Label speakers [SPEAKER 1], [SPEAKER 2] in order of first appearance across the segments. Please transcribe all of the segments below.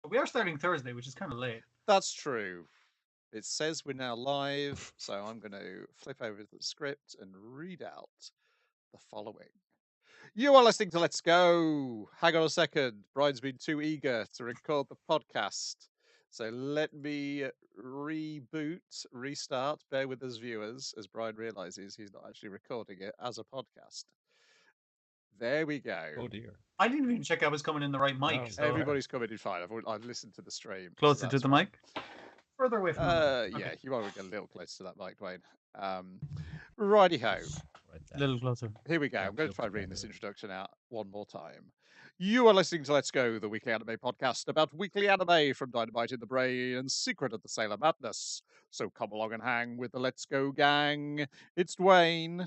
[SPEAKER 1] But we are starting Thursday, which is kind of late.
[SPEAKER 2] That's true. It says we're now live, so I'm going to flip over to the script and read out the following. You are listening to Let's Go. Hang on a second. Brian's been too eager to record the podcast. So let me restart. Bear with us, viewers, as Brian realizes he's not actually recording it as a podcast. There we go.
[SPEAKER 3] Oh dear.
[SPEAKER 1] I didn't even check I was coming in the right mic.
[SPEAKER 3] Oh,
[SPEAKER 1] So
[SPEAKER 2] Everybody's coming in fine. I've listened to the stream.
[SPEAKER 1] closer
[SPEAKER 2] so
[SPEAKER 1] to the
[SPEAKER 2] fine.
[SPEAKER 1] mic. Further away from the mic.
[SPEAKER 2] Yeah, you want to get a little close to that mic, Dwayne. Righty-ho.
[SPEAKER 3] Right
[SPEAKER 1] A little closer.
[SPEAKER 2] Here we go. I'm going to try reading this introduction out one more time. You are listening to Let's Go, the weekly anime podcast about weekly anime from Dynamite in the Brain and Secret of the Sailor Madness. So come along and hang with the Let's Go gang. It's Dwayne.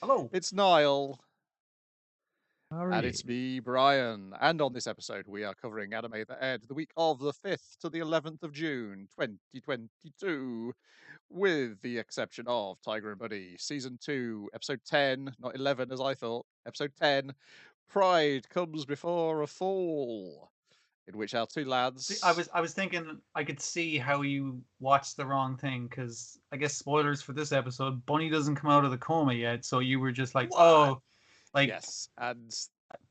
[SPEAKER 1] Hello.
[SPEAKER 2] It's Niall.
[SPEAKER 3] Howdy.
[SPEAKER 2] And it's me, Brian. And on this episode, we are covering anime that aired the week of the 5th to the 11th of June, 2022, with the exception of Tiger and Buddy, Season 2, Episode 10, not 11 as I thought, Episode 10, Pride Comes Before a Fall, in which our two lads...
[SPEAKER 1] See, I was thinking I could see how you watched the wrong thing, because I guess spoilers for this episode, Bunny doesn't come out of the coma yet, so you were just like, oh, like...
[SPEAKER 2] Yes, and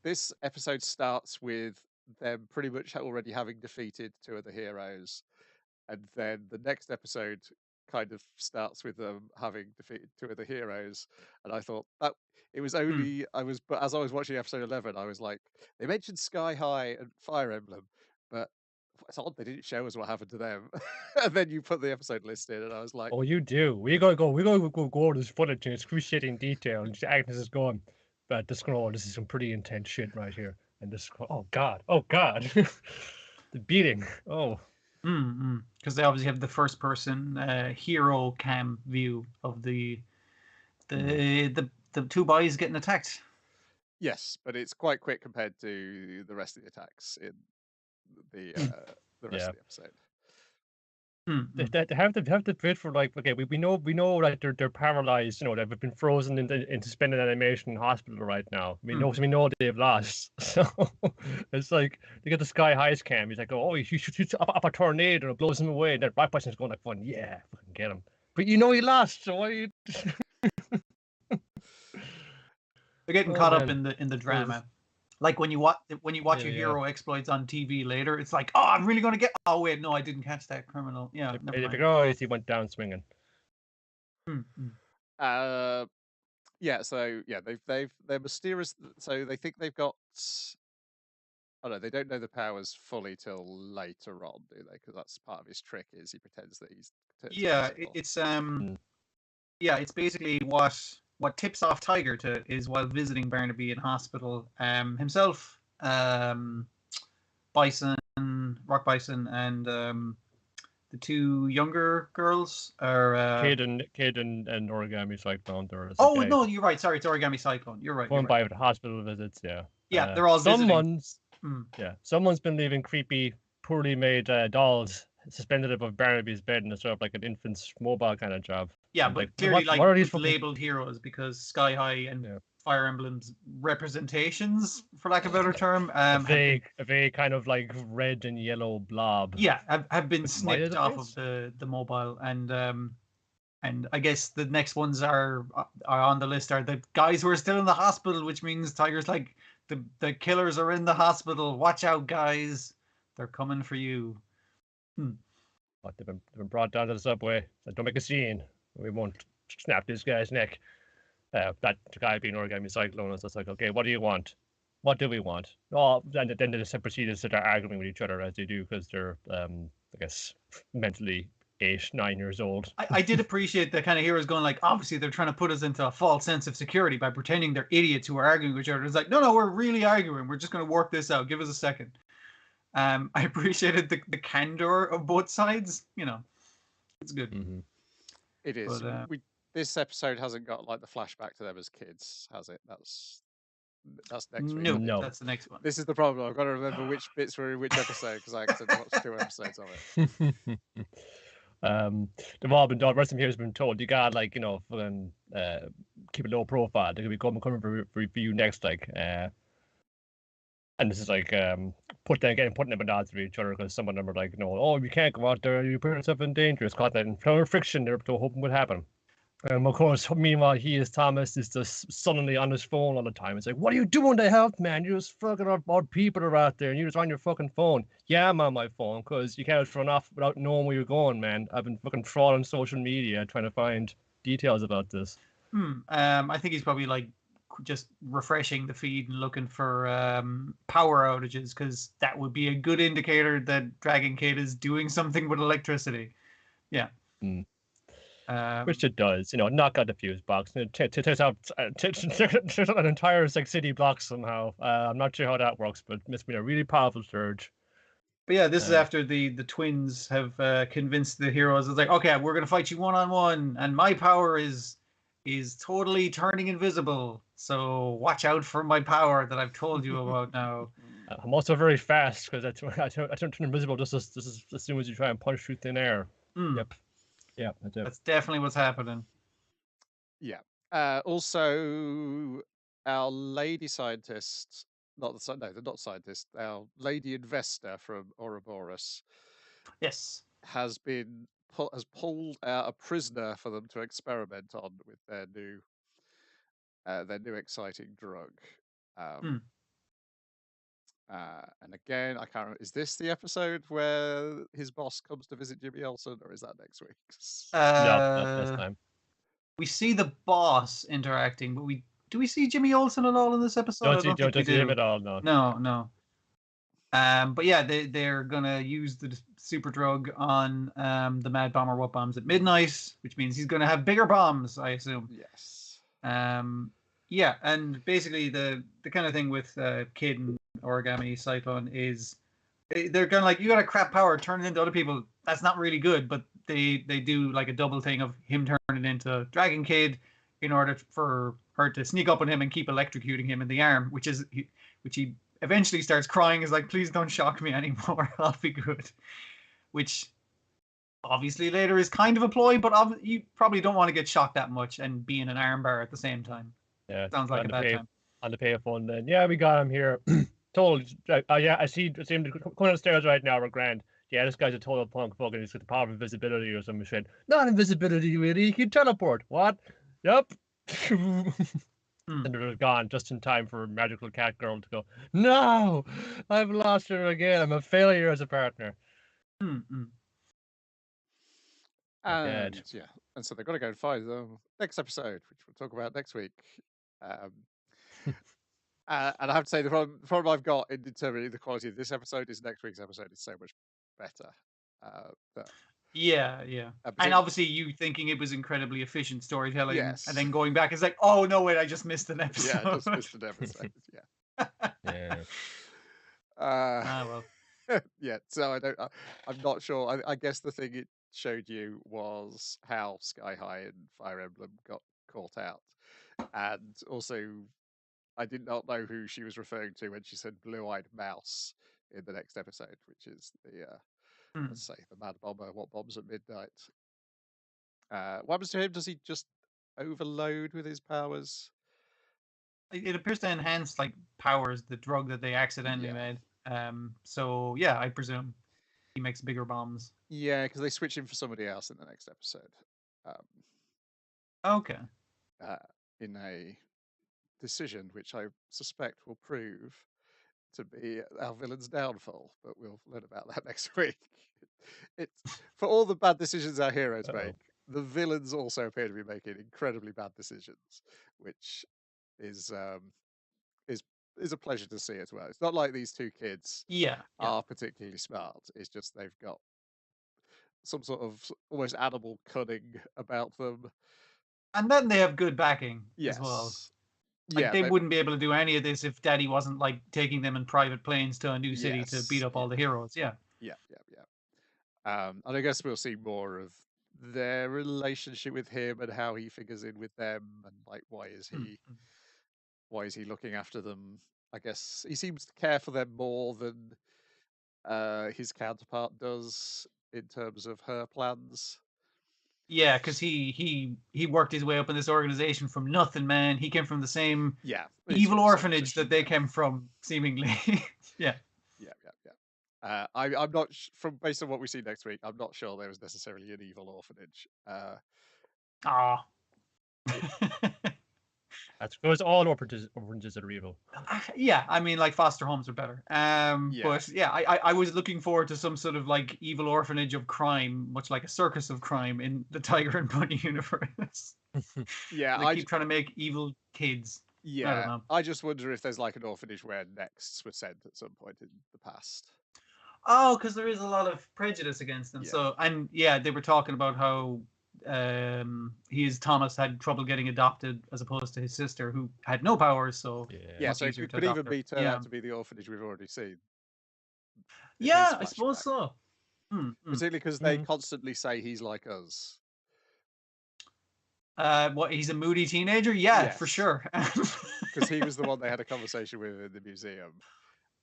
[SPEAKER 2] this episode starts with them pretty much already having defeated two of the heroes, and then the next episode kind of starts with them having defeated two of the heroes, and I thought that it was only but as I was watching episode 11, I was like, they mentioned Sky High and Fire Emblem, but it's odd they didn't show us what happened to them. And then you put the episode list in, and I was like,
[SPEAKER 3] Oh, you do. We gotta go over this footage in excruciating detail. And Agnes is going, but this is some pretty intense shit right here. And this, oh god, the beating. Oh,
[SPEAKER 1] because they obviously have the first person hero cam view of the two boys getting attacked.
[SPEAKER 2] yes, but it's quite quick compared to the rest of the attacks in the rest of the episode.
[SPEAKER 3] They have to bit for like, okay, we know like they're paralyzed, they've been frozen in suspended animation in hospital right now. We know they've lost. So it's like they get the Sky High's cam. He's like, oh, he shoots up a tornado and it blows him away. And that right person's going like, fun, yeah, fucking get him. But he lost, so why? You...
[SPEAKER 1] They're getting caught up in the drama. Like when you watch your hero exploits on TV later, it's like, oh, I'm really gonna get. Oh wait, no, I didn't catch that criminal. Yeah,
[SPEAKER 3] he went down swinging.
[SPEAKER 2] Yeah. So yeah, they're mysterious. So they think they've got. Oh no, they don't know the powers fully till later on, do they? Because that's part of his trick. Is he pretends that he's.
[SPEAKER 1] It's basically what tips off Tiger is while visiting Barnaby in hospital. Himself, Bison, Rock Bison, and the two younger girls are
[SPEAKER 3] Kid and Origami Cyclone.
[SPEAKER 1] No, you're right. Sorry, it's Origami Cyclone. You're right.
[SPEAKER 3] Going by the hospital visits, yeah.
[SPEAKER 1] Yeah, they're all visiting.
[SPEAKER 3] Someone's been leaving creepy, poorly made dolls suspended above Barnaby's bed and sort of like an infant's mobile kind of job.
[SPEAKER 1] Yeah, but clearly what are these labeled heroes because Sky High and Fire Emblem's representations, for lack of a better term,
[SPEAKER 3] a vague kind of like red and yellow blob.
[SPEAKER 1] Yeah, have been snipped off of the mobile, and I guess the next ones are on the list are the guys who are still in the hospital, which means Tiger's like the killers are in the hospital. Watch out, guys! They're coming for you.
[SPEAKER 3] But they've been brought down to the subway. So don't make a scene. We won't snap this guy's neck. That guy being Origami Cyclone is just like, okay, what do you want? What do we want? Oh, and then they just proceed to start arguing with each other as they do because they're, I guess, mentally 8-9 years old.
[SPEAKER 1] I did appreciate the kind of heroes going like, obviously they're trying to put us into a false sense of security by pretending they're idiots who are arguing with each other. It's like, no, we're really arguing. We're just going to work this out. Give us a second. I appreciated the candor of both sides. It's good.
[SPEAKER 2] Mm-hmm. It is. But, this episode hasn't got like the flashback to them as kids, has it? That's next week.
[SPEAKER 1] No, that's the next one.
[SPEAKER 2] This is the problem. I've got to remember which bits were in which episode because I accidentally watched 2 episodes of it.
[SPEAKER 3] They've all been done. Rest of them here has been told you got like keep a low profile. They're gonna be coming for review next, like. And this is like putting them at odds with each other because some of them are like, oh, you can't go out there, you put yourself in danger. It's caught that internal friction they're hoping would happen. Of course, meanwhile, Thomas is just suddenly on his phone all the time. It's like, what are you doing to help, man? You're just fucking all people are out there and you're just on your fucking phone. Yeah, I'm on my phone because you can't run off without knowing where you're going, man. I've been fucking trawling social media trying to find details about this.
[SPEAKER 1] I think he's probably like just refreshing the feed and looking for power outages because that would be a good indicator that Dragon Kid is doing something with electricity. Yeah.
[SPEAKER 3] Which it does, knock out the fuse box. And it takes out an entire city block somehow. I'm not sure how that works, but it must be a really powerful surge.
[SPEAKER 1] But yeah, this is after the twins have convinced the heroes. It's like, okay, we're gonna fight you one-on-one, and my power is totally turning invisible. So watch out for my power that I've told you about now.
[SPEAKER 3] I'm also very fast because I turn invisible just as soon as you try and punch through thin air. Yep. Yeah,
[SPEAKER 1] that's definitely what's happening.
[SPEAKER 2] Yeah. Also, our lady scientist, they're not scientists. Our lady investor from Ouroboros,
[SPEAKER 1] yes,
[SPEAKER 2] has pulled out a prisoner for them to experiment on with their new exciting drug. And again, I can't remember. Is this the episode where his boss comes to visit Jimmy Olsen, or is that next week?
[SPEAKER 3] No, that's time.
[SPEAKER 1] We see the boss interacting, but do we see Jimmy Olsen at all in this episode?
[SPEAKER 3] Don't see him at all.
[SPEAKER 1] No. But yeah, they're gonna use the super drug on the Mad Bomber What Bombs at Midnight, which means he's gonna have bigger bombs, I assume.
[SPEAKER 2] Yes.
[SPEAKER 1] Yeah, and basically the kind of thing with Kid and Origami Cyclone is they're kind of like, you got a crap power, turn it into other people. That's not really good, but they do like a double thing of him turning into Dragon Kid in order for her to sneak up on him and keep electrocuting him in the arm, which he eventually starts crying, is like, please don't shock me anymore, I'll be good. Which obviously later is kind of a ploy, but you probably don't want to get shocked that much and be in an armbar at the same time.
[SPEAKER 3] Yeah,
[SPEAKER 1] sounds like a bad time.
[SPEAKER 3] On the payphone then. Yeah, we got him here. Total. Yeah, I see him coming upstairs right now. We're grand. Yeah, this guy's a total punk fucking. He's got the power of invisibility or some shit. Not invisibility, really. He can teleport. What? Yep. And they're gone just in time for Magical Cat Girl to go, no! I've lost her again. I'm a failure as a partner.
[SPEAKER 2] And so they've got to go and find the next episode, which we'll talk about next week. And I have to say, the problem I've got in determining the quality of this episode is next week's episode is so much better.
[SPEAKER 1] Yeah. And obviously you thinking it was incredibly efficient storytelling.
[SPEAKER 2] Yes.
[SPEAKER 1] And then going back, it's like, oh, no, wait, I just missed an episode.
[SPEAKER 2] Yeah, I just missed an episode,
[SPEAKER 3] yeah.
[SPEAKER 1] Well.
[SPEAKER 2] Yeah, so I'm not sure. I guess the thing it showed you was how Sky High and Fire Emblem got caught out. And also, I did not know who she was referring to when she said blue-eyed mouse in the next episode, which is the let's say the Mad Bomber What Bombs at Midnight. What happens to him? Does he just overload with his powers?
[SPEAKER 1] It appears to enhance like powers, the drug that they accidentally made. So yeah, I presume he makes bigger bombs.
[SPEAKER 2] Yeah, because they switch him for somebody else in the next episode.
[SPEAKER 1] Okay.
[SPEAKER 2] In a decision which I suspect will prove to be our villain's downfall, but we'll learn about that next week. For all the bad decisions our heroes make, the villains also appear to be making incredibly bad decisions, which is a pleasure to see as well. It's not like these two kids are particularly smart. It's just they've got some sort of almost animal cunning about them.
[SPEAKER 1] And then they have good backing as well. Like they wouldn't be able to do any of this if Daddy wasn't like taking them in private planes to a new city to beat up all the heroes. Yeah.
[SPEAKER 2] And I guess we'll see more of their relationship with him and how he figures in with them, and like why is he looking after them? I guess he seems to care for them more than his counterpart does in terms of her plans.
[SPEAKER 1] Yeah, because he worked his way up in this organization from nothing, man. He came from the same evil orphanage that they came from, seemingly. Yeah.
[SPEAKER 2] Yeah. I'm not from based on what we see next week. I'm not sure there was necessarily an evil orphanage.
[SPEAKER 1] Ah.
[SPEAKER 3] That's because all oranges are evil.
[SPEAKER 1] Yeah, I mean, like foster homes are better.
[SPEAKER 2] Yeah.
[SPEAKER 1] But yeah, I was looking forward to some sort of like evil orphanage of crime, much like a circus of crime in the Tiger and Bunny universe.
[SPEAKER 2] Yeah,
[SPEAKER 1] They keep trying to make evil kids. I don't
[SPEAKER 2] yeah.
[SPEAKER 1] know.
[SPEAKER 2] I just wonder if there's like an orphanage where nexts were sent at some point in the past.
[SPEAKER 1] Oh, because there is a lot of prejudice against them.
[SPEAKER 2] Yeah.
[SPEAKER 1] So, and yeah, they were talking about how Thomas had trouble getting adopted as opposed to his sister who had no powers. So
[SPEAKER 2] Yeah,
[SPEAKER 1] much
[SPEAKER 2] so
[SPEAKER 1] easier
[SPEAKER 2] it
[SPEAKER 1] to
[SPEAKER 2] could
[SPEAKER 1] adopt
[SPEAKER 2] even
[SPEAKER 1] her.
[SPEAKER 2] be turned out to be the orphanage we've already seen. in
[SPEAKER 1] Yeah,
[SPEAKER 2] his
[SPEAKER 1] I suppose
[SPEAKER 2] flashback.
[SPEAKER 1] so.
[SPEAKER 2] Particularly because they constantly say he's like us.
[SPEAKER 1] What, he's a moody teenager? Yeah, for
[SPEAKER 2] Yes.
[SPEAKER 1] sure.
[SPEAKER 2] Because he was the one they had a conversation with in the museum.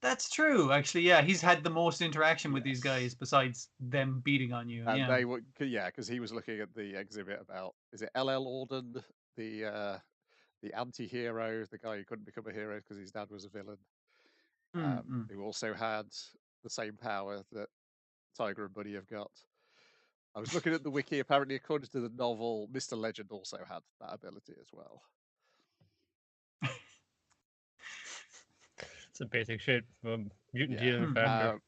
[SPEAKER 1] That's true, actually. Yeah, he's had the most interaction with these guys besides them beating on you.
[SPEAKER 2] And
[SPEAKER 1] yeah.
[SPEAKER 2] they were, because he was looking at the exhibit about, is it L.L. Auden, the anti-hero, the guy who couldn't become a hero because his dad was a villain, who also had the same power that Tiger and Bunny have got. I was looking at the wiki. Apparently, according to the novel, Mr. Legend also had that ability as well.
[SPEAKER 3] It's a basic shit from Mutant
[SPEAKER 2] Yeah.
[SPEAKER 3] Gene Factor.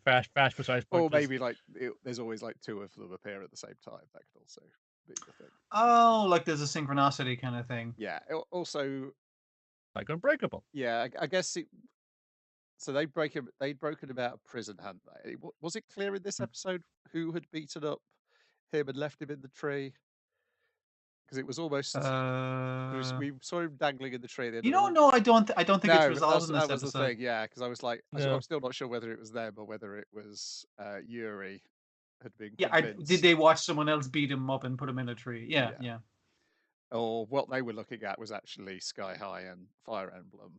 [SPEAKER 3] Fast, precise,
[SPEAKER 2] Or
[SPEAKER 3] pointless.
[SPEAKER 2] maybe like there's always like two of them appear at the same time. That could also be the thing.
[SPEAKER 1] Oh, like there's a synchronicity kind of thing.
[SPEAKER 2] Yeah. Also,
[SPEAKER 3] like Unbreakable.
[SPEAKER 2] Yeah, I guess it. So they'd broken him out of prison, hadn't they? Was it clear in this episode who had beaten up him and left him in the tree? Because it was almost. We saw him dangling in the tree.
[SPEAKER 1] No, I don't think it's resolved in this
[SPEAKER 2] that was
[SPEAKER 1] episode.
[SPEAKER 2] the thing. Yeah, because I was like, I'm still not sure whether it was them or whether it was Yuri had been convinced.
[SPEAKER 1] Did they watch someone else beat him up and put him in a tree? Yeah.
[SPEAKER 2] Or what they were looking at was actually Sky High and Fire Emblem.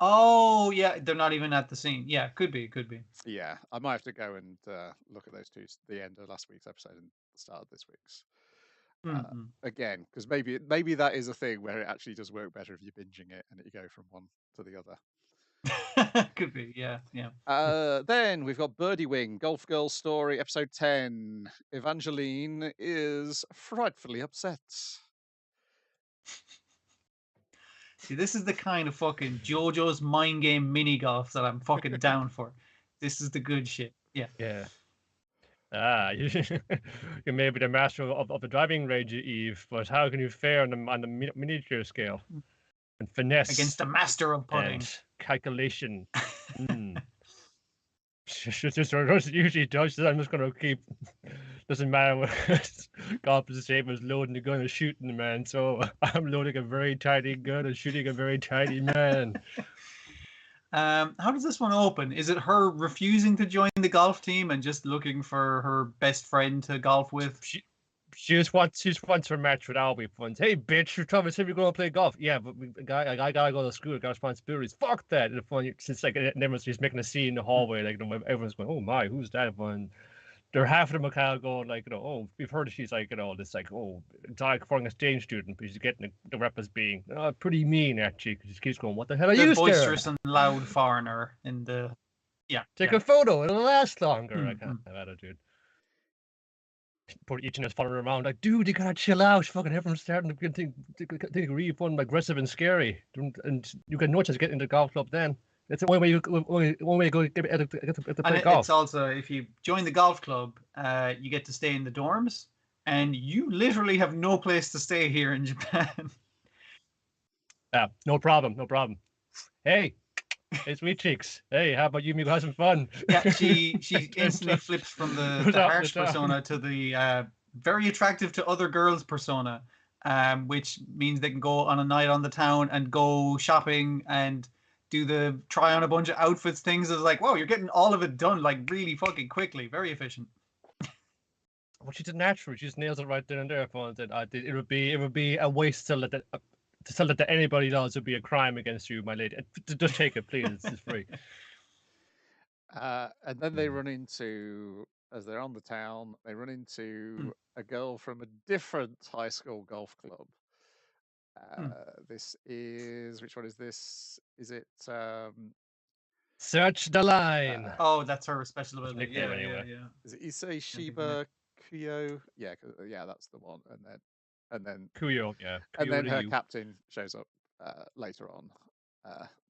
[SPEAKER 1] Oh, yeah, they're not even at the scene. Yeah, could be.
[SPEAKER 2] Yeah, I might have to go and look at those two, the end of last week's episode and the start of this week's. Again, because maybe that is a thing where it actually does work better if you're binging it and you go from one to the other.
[SPEAKER 1] Could be, yeah.
[SPEAKER 2] Then we've got Birdie Wing, Golf Girl Story, episode 10. Evangeline is frightfully upset.
[SPEAKER 1] See, this is the kind of fucking JoJo's mind game mini golf that I'm fucking down for. This is the good shit. Yeah.
[SPEAKER 3] You may be the master of the driving range, Eve, but how can you fare on the miniature scale? And finesse
[SPEAKER 1] against the master of putting.
[SPEAKER 3] And calculation. Just usually does. I'm just gonna keep. Doesn't matter what golf is the same as loading the gun and shooting the man. So I'm loading a very tiny gun and shooting a very tiny man.
[SPEAKER 1] How does this one open? Is it her refusing to join the golf team and just looking for her best friend to golf with?
[SPEAKER 3] She just wants her match with Albie funds. Hey, bitch, you're trying to say we're going to play golf. Yeah, but I gotta go to school. I got responsibilities. Fuck that. And fun, it's like everyone's making a scene in the hallway. Like everyone's going, oh my, who's that? Fun. They're half of them are kind of going like, oh, we've heard she's like, this like, exotic foreign exchange student, but she's getting the rep as being pretty mean actually. Because she keeps going, what the hell are you?
[SPEAKER 1] The boisterous and loud foreigner in the
[SPEAKER 3] Take a photo. It'll last longer. I can't have attitude. Poor Ichin is following around like, dude, you gotta chill out. Fucking everyone's starting to think really fun, aggressive, and scary. And you got no chance to get into the golf club then. It's the only way to go get to play golf.
[SPEAKER 1] It's also, if you join the golf club, you get to stay in the dorms, and you literally have no place to stay here in Japan.
[SPEAKER 3] Yeah, no problem. Hey, sweet cheeks. Hey, how about you have some fun?
[SPEAKER 1] Yeah, she instantly flips from the harsh persona to the very attractive to other girls persona, which means they can go on a night on the town and go shopping and do the try on a bunch of outfits things. It's like, whoa, you're getting all of it done like really fucking quickly, very efficient.
[SPEAKER 3] Well, she did naturally. She just nails it right there and there. It would be a waste to tell that to anybody else would be a crime against you, my lady. Just take it, please. It's free.
[SPEAKER 2] And then they run into, as they're on the town, they run into a girl from a different high school golf club. This is, which one is this? Is it
[SPEAKER 3] Search the line.
[SPEAKER 1] Oh, that's her special ability.
[SPEAKER 3] nickname
[SPEAKER 1] Yeah,
[SPEAKER 3] anyway.
[SPEAKER 1] yeah.
[SPEAKER 2] Is it Issei Shiba Kuyo? Yeah, yeah, that's the one. And then
[SPEAKER 3] Kuyo, yeah.
[SPEAKER 2] and
[SPEAKER 3] Kuyo
[SPEAKER 2] then
[SPEAKER 3] to
[SPEAKER 2] her
[SPEAKER 3] you.
[SPEAKER 2] captain shows up later on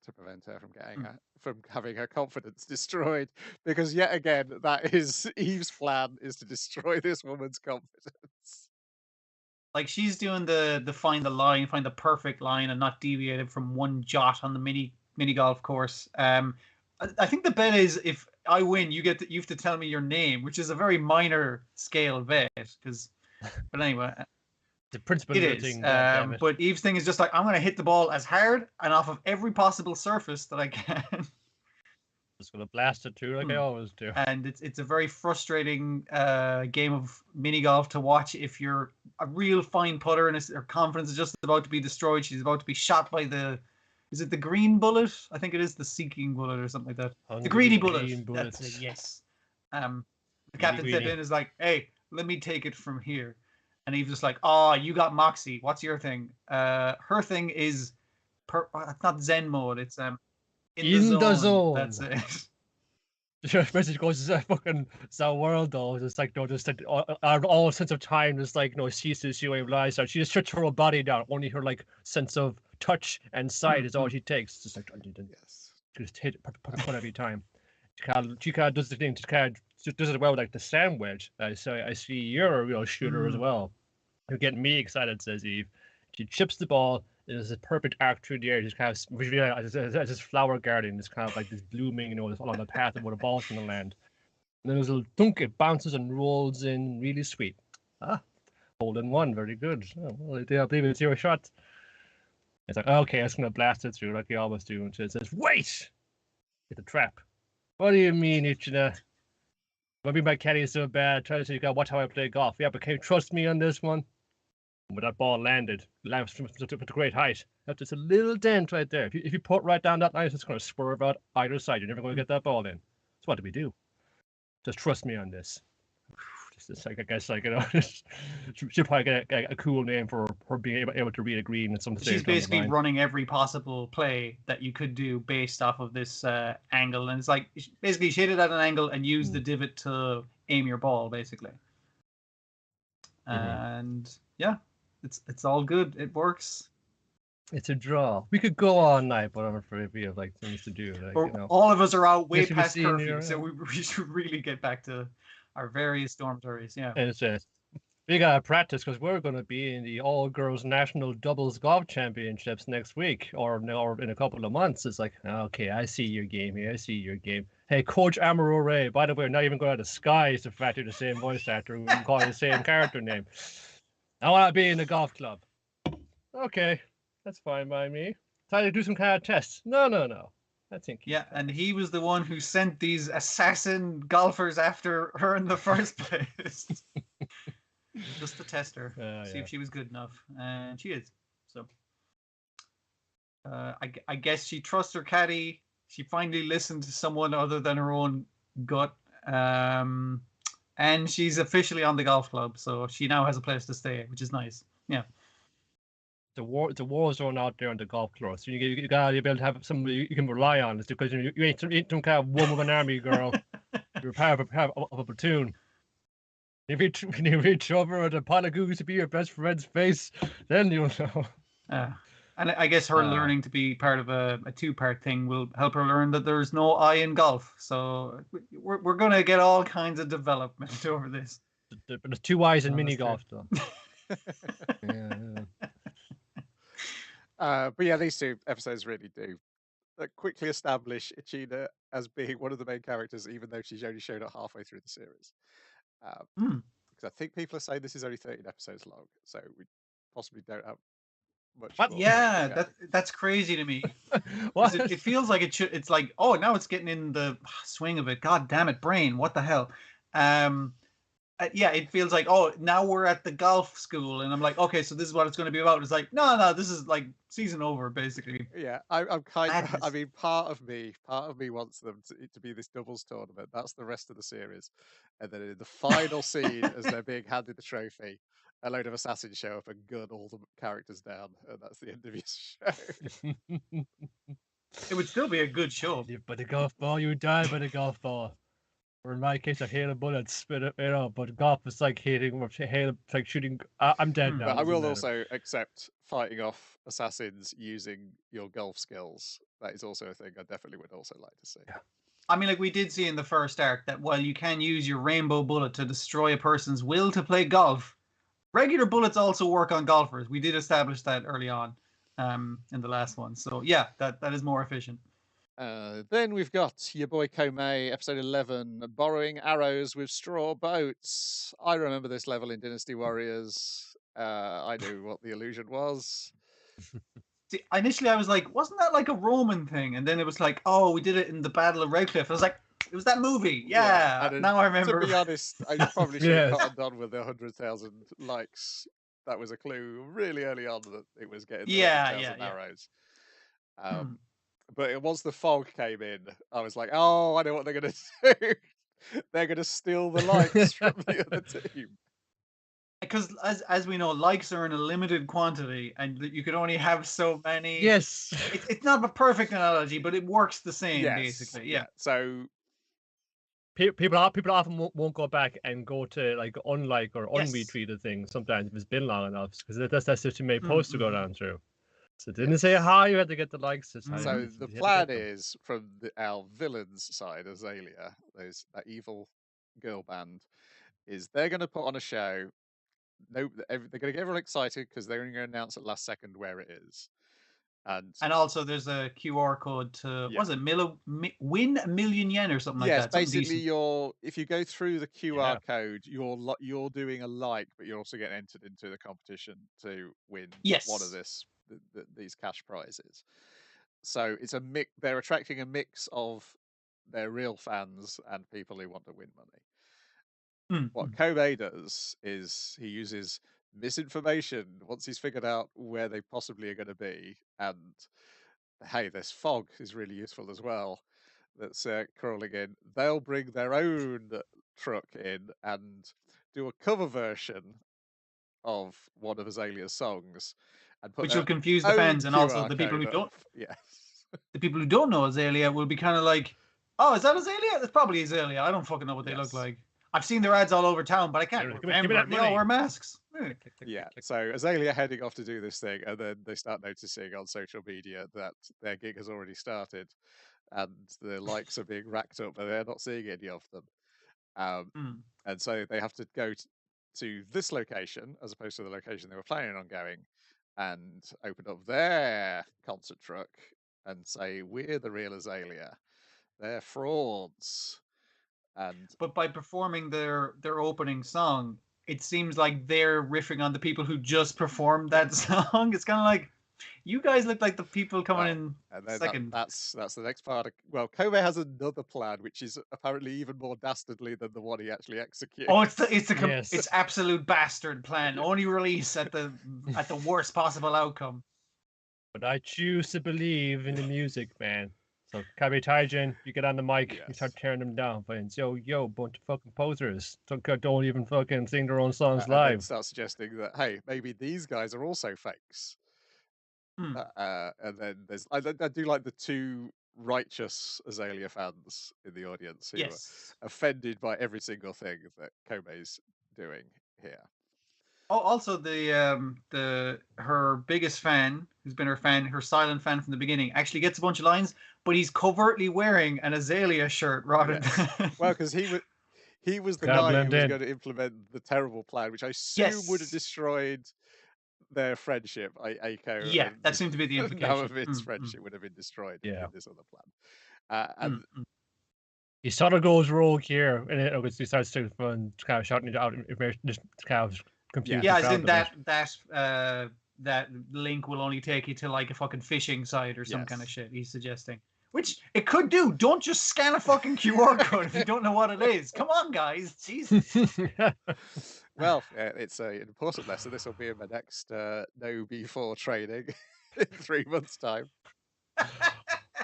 [SPEAKER 2] to prevent her from getting from having her confidence destroyed. Because yet again, that is Eve's plan, is to destroy this woman's confidence.
[SPEAKER 1] Like she's doing the find the line, find the perfect line, and not deviated from one jot on the mini golf course. I think the bet is if I win, you have to tell me your name, which is a very minor scale bet. But anyway,
[SPEAKER 3] The principal
[SPEAKER 1] it is.
[SPEAKER 3] thing. Damn it.
[SPEAKER 1] But Eve's thing is just like, I'm going to hit the ball as hard and off of every possible surface that I can.
[SPEAKER 3] Just gonna blast it through like I always do.
[SPEAKER 1] And it's a very frustrating game of mini golf to watch if you're a real fine putter and her confidence is just about to be destroyed. She's about to be shot by is it the green bullet? I think it is the seeking bullet or something like that. The greedy bullet. That's it, yes. The captain stepped in and is like, hey, let me take it from here. And Eve's just like, oh, you got Moxie. What's your thing? Her thing is it's not Zen mode. It's in the zone. That's it.
[SPEAKER 3] The message goes, "It's fucking the world, though. It's like, no, just like all sense of time is like, ceases. She realized that she just shuts her whole body down. Only her like sense of touch and sight is all she takes. It's just like, yes, just hit put every time. Chika does the thing. Chika does it well, like the sandwich. So I see you're a real shooter as well. You're getting me excited, says Eve. She chips the ball. There's a perfect arc through the air. Just kind of visualize this flower garden. It's kind of like this blooming, along the path of where the ball's going to land. And then there's a little dunk. It bounces and rolls in, really sweet. Hole in one, very good. Oh, well, I believe it's your shot. It's like, okay, it's going to blast it through like you always do. And it says, wait! It's a trap. What do you mean, Ichina? Maybe my caddy is so bad. Try to say you got to watch how I play golf. Yeah, but can you trust me on this one? But that ball landed from a great height. That's just a little dent right there. If you put right down that line, it's going to swerve out either side. You're never going to get that ball in. So what do we do? Just trust me on this. Just like, I guess, like, she'll probably get a cool name for her being able to read a green at some stage.
[SPEAKER 1] She's basically running every possible play that you could do based off of this angle. And it's like, basically, she hit it at an angle and use the divot to aim your ball, basically. And yeah. It's all good. It works.
[SPEAKER 3] It's a draw. We could go all night, but I'm afraid we have like things to do. Like,
[SPEAKER 1] all of us are out way past curfew, so we should really get back to our various dormitories. Yeah.
[SPEAKER 3] And it's we gotta practice because we're going to be in the all-girls national doubles golf championships next week, or in a couple of months. It's like, okay, I see your game here. I see your game. Hey, Coach Amaro, by the way, we're not even going to disguise the fact you're the same voice actor. We can call you the same character name. I want to be in the golf club. Okay, that's fine by me. Try to do some kind of tests. No. I think.
[SPEAKER 1] Yeah, and he was the one who sent these assassin golfers after her in the first place. Just to test her, see if she was good enough, and she is. So, I guess she trusts her caddy. She finally listened to someone other than her own gut. And she's officially on the golf club, so she now has a place to stay, which is nice. Yeah.
[SPEAKER 3] The war zone out there on the golf course. So you gotta be able to have somebody you can rely on. It's because you ain't some kind of one-woman army girl. You're part of a platoon. If you reach over with a pot of goose to be your best friend's face, then you'll know.
[SPEAKER 1] And I guess her learning to be part of a two-part thing will help her learn that there's no I in golf. So we're going to get all kinds of development over this.
[SPEAKER 3] There's two I's in mini golf, though.
[SPEAKER 2] But yeah, these two episodes really do quickly establish Ichina as being one of the main characters, even though she's only shown up halfway through the series. Because I think people are saying this is only 13 episodes long, so we possibly don't have much.
[SPEAKER 1] What? Yeah, that's crazy to me. It feels like it should. It's like, oh, now it's getting in the swing of it. God damn it, brain! What the hell? Yeah, it feels like, oh, now we're at the golf school, and I'm like, okay, so this is what it's going to be about. It's like, no, this is like season over, basically.
[SPEAKER 2] Yeah, I'm kind of. I mean, part of me wants them to be this doubles tournament. That's the rest of the series, and then in the final scene, as they're being handed the trophy, a load of assassins show up and gun all the characters down, and that's the end of your show.
[SPEAKER 1] It would still be a good show.
[SPEAKER 3] You live by the golf ball, you die by the golf ball. Or in my case, I hail a bullet, spit it out. But golf is like hail, it's like shooting. I'm dead now.
[SPEAKER 2] But I will
[SPEAKER 3] doesn't matter.
[SPEAKER 2] also accept fighting off assassins using your golf skills. That is also a thing I definitely would also like to see.
[SPEAKER 3] Yeah.
[SPEAKER 1] I mean, like we did see in the first arc that while you can use your rainbow bullet to destroy a person's will to play golf, regular bullets also work on golfers. We did establish that early on in the last one. So yeah, that is more efficient.
[SPEAKER 2] Then we've got your boy Komei, episode 11, borrowing arrows with straw boats. I remember this level in Dynasty Warriors. I knew what the illusion was.
[SPEAKER 1] See, initially I was like, wasn't that like a Roman thing? And then it was like, oh, we did it in the Battle of Redcliffe. I was like, it was that movie. Yeah. Now I remember.
[SPEAKER 2] To be honest, I probably should have cottoned on with the 100,000 likes. That was a clue really early on that it was getting the 100,000 arrows. But once the fog came in, I was like, oh, I know what they're going to do. They're going to steal the likes from the other team.
[SPEAKER 1] Because as we know, likes are in a limited quantity, and you can only have so many.
[SPEAKER 3] Yes.
[SPEAKER 1] It's not a perfect analogy, but it works the same, basically. Yeah.
[SPEAKER 2] So
[SPEAKER 3] people often won't go back and go to like unlike or unretweet a thing sometimes if it's been long enough, because that's just too many posts to go down through. So it didn't say how you had to get the likes this time.
[SPEAKER 2] So the plan is, from our villain's side, Azalea, that evil girl band, is they're going to put on a show. They're going to get everyone excited because they're going to announce at last second where it is. And
[SPEAKER 1] also there's a QR code to, was it win $1 million yen or something like that?
[SPEAKER 2] Yes, basically if you go through the QR code, you're doing a like, but you're also getting entered into the competition to win one of these cash prizes. So it's a mix. They're attracting a mix of their real fans and people who want to win money. What Kobe does is he uses misinformation once he's figured out where they possibly are going to be, and hey, this fog is really useful as well. That's crawling in. They'll bring their own truck in and do a cover version of one of Azalea's songs, and
[SPEAKER 1] which will confuse the fans and also the people who don't.
[SPEAKER 2] Yes,
[SPEAKER 1] the people who don't know Azalea will be kind of like, "Oh, is that Azalea? That's probably Azalea. I don't fucking know what they look like. I've seen their ads all over town, but I can't remember. They all wear masks."
[SPEAKER 2] Yeah. So Azalea heading off to do this thing, and then they start noticing on social media that their gig has already started, and the likes are being racked up, and they're not seeing any of them. And so they have to go to this location as opposed to the location they were planning on going, and open up their concert truck and say, "We're the real Azalea. They're frauds."
[SPEAKER 1] But by performing their opening song, it seems like they're riffing on the people who just performed that song. It's kind of like, you guys look like the people coming in second.
[SPEAKER 2] That's the next part. Well, Kobe has another plan, which is apparently even more dastardly than the one he actually executes.
[SPEAKER 1] Oh, it's absolute bastard plan. Only release at the worst possible outcome.
[SPEAKER 3] But I choose to believe in the music, man. So, Kabe Taijin, you get on the mic, you start tearing them down. Fans, yo, bunch of fucking posers. Don't even fucking sing their own songs live.
[SPEAKER 2] And start suggesting that, hey, maybe these guys are also fakes. And then I do like the two righteous Azalea fans in the audience who are offended by every single thing that Kobe's doing here.
[SPEAKER 1] Oh, also her biggest fan, who's been her silent fan from the beginning, actually gets a bunch of lines, but he's covertly wearing an Azalea shirt rather than.
[SPEAKER 2] Well, because he was the guy who was going to implement the terrible plan, which I assume would have destroyed their friendship. Aiko.
[SPEAKER 1] Yeah, that seemed to be the implication.
[SPEAKER 2] Namamit's friendship would have been destroyed in this other plan. And
[SPEAKER 3] he sort of goes rogue here, and he starts to kind of shouting it out information, just kind of confused.
[SPEAKER 1] Yeah, as in that link will only take you to like a fucking phishing site or some kind of shit. He's suggesting, which it could do. Don't just scan a fucking QR code if you don't know what it is. Come on, guys, Jesus.
[SPEAKER 2] Well, it's an important lesson. This will be in my next No B4 training in 3 months' time.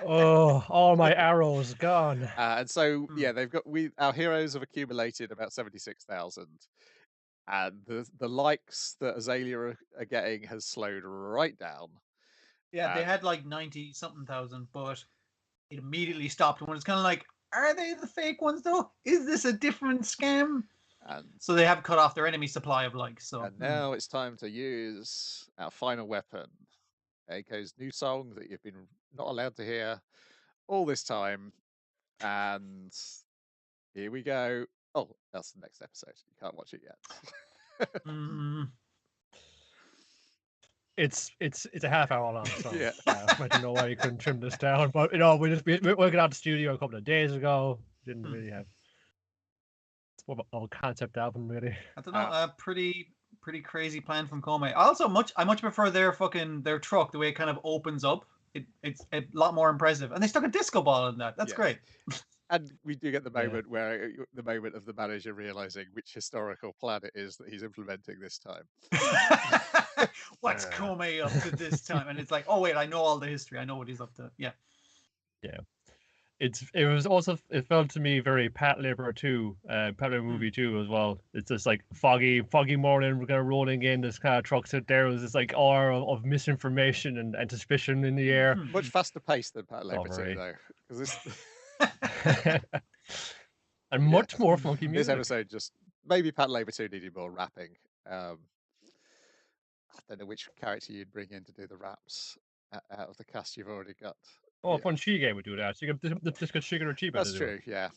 [SPEAKER 3] Oh, all my arrows gone.
[SPEAKER 2] And so, our heroes have accumulated about 76,000. And the likes that Azalea are getting has slowed right down.
[SPEAKER 1] Yeah, they had like 90-something thousand, but it immediately stopped when it's kind of like, are they the fake ones though? Is this a different scam?
[SPEAKER 2] And
[SPEAKER 1] so they have cut off their enemy supply of likes. So
[SPEAKER 2] and now it's time to use our final weapon, Eiko's new song that you've been not allowed to hear all this time. And here we go. Oh, that's the next episode. You can't watch it yet.
[SPEAKER 3] It's a half-hour long song.
[SPEAKER 2] Yeah.
[SPEAKER 3] I don't know why you couldn't trim this down, but we got out the studio a couple of days ago. Didn't really have. It's more of a concept album, really.
[SPEAKER 1] I don't know. Pretty crazy plan from Kongming. I much prefer their truck, the way it kind of opens up. It's a lot more impressive, and they stuck a disco ball in that. That's great.
[SPEAKER 2] And we do get the moment where the moment of the manager realizing which historical plan it is that he's implementing this time.
[SPEAKER 1] What's Kongming up to this time? And it's like, oh wait, I know all the history. I know what he's up to. Yeah.
[SPEAKER 3] Yeah. It felt to me very Pat Labor 2, Pat Labor movie 2 as well. It's just like foggy morning, we're kind of rolling in, this kind of trucks out there. It was this like aura of misinformation and suspicion in the air.
[SPEAKER 2] Much faster paced than Pat Labor 2 though. Because this
[SPEAKER 3] and much more funky music.
[SPEAKER 2] This episode just maybe Pat Labor 2 needed more rapping. I don't know which character you'd bring in to do the raps out of the cast you've already got.
[SPEAKER 3] Oh, if Shige would do that. So you could just get Shige or Chiba.
[SPEAKER 2] That's true, yeah.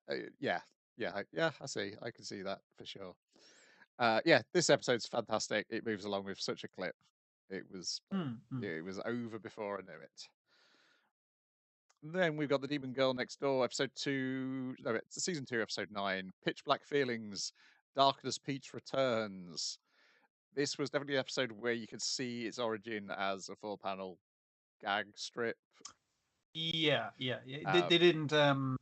[SPEAKER 2] I see. I can see that for sure. This episode's fantastic. It moves along with such a clip. It was over before I knew it. Then we've got The Demon Girl Next Door, episode 2. No, it's season 2, episode 9. Pitch Black Feelings, Darkness Peach Returns. This was definitely an episode where you could see its origin as a 4-panel gag strip.
[SPEAKER 1] Yeah. They didn't. A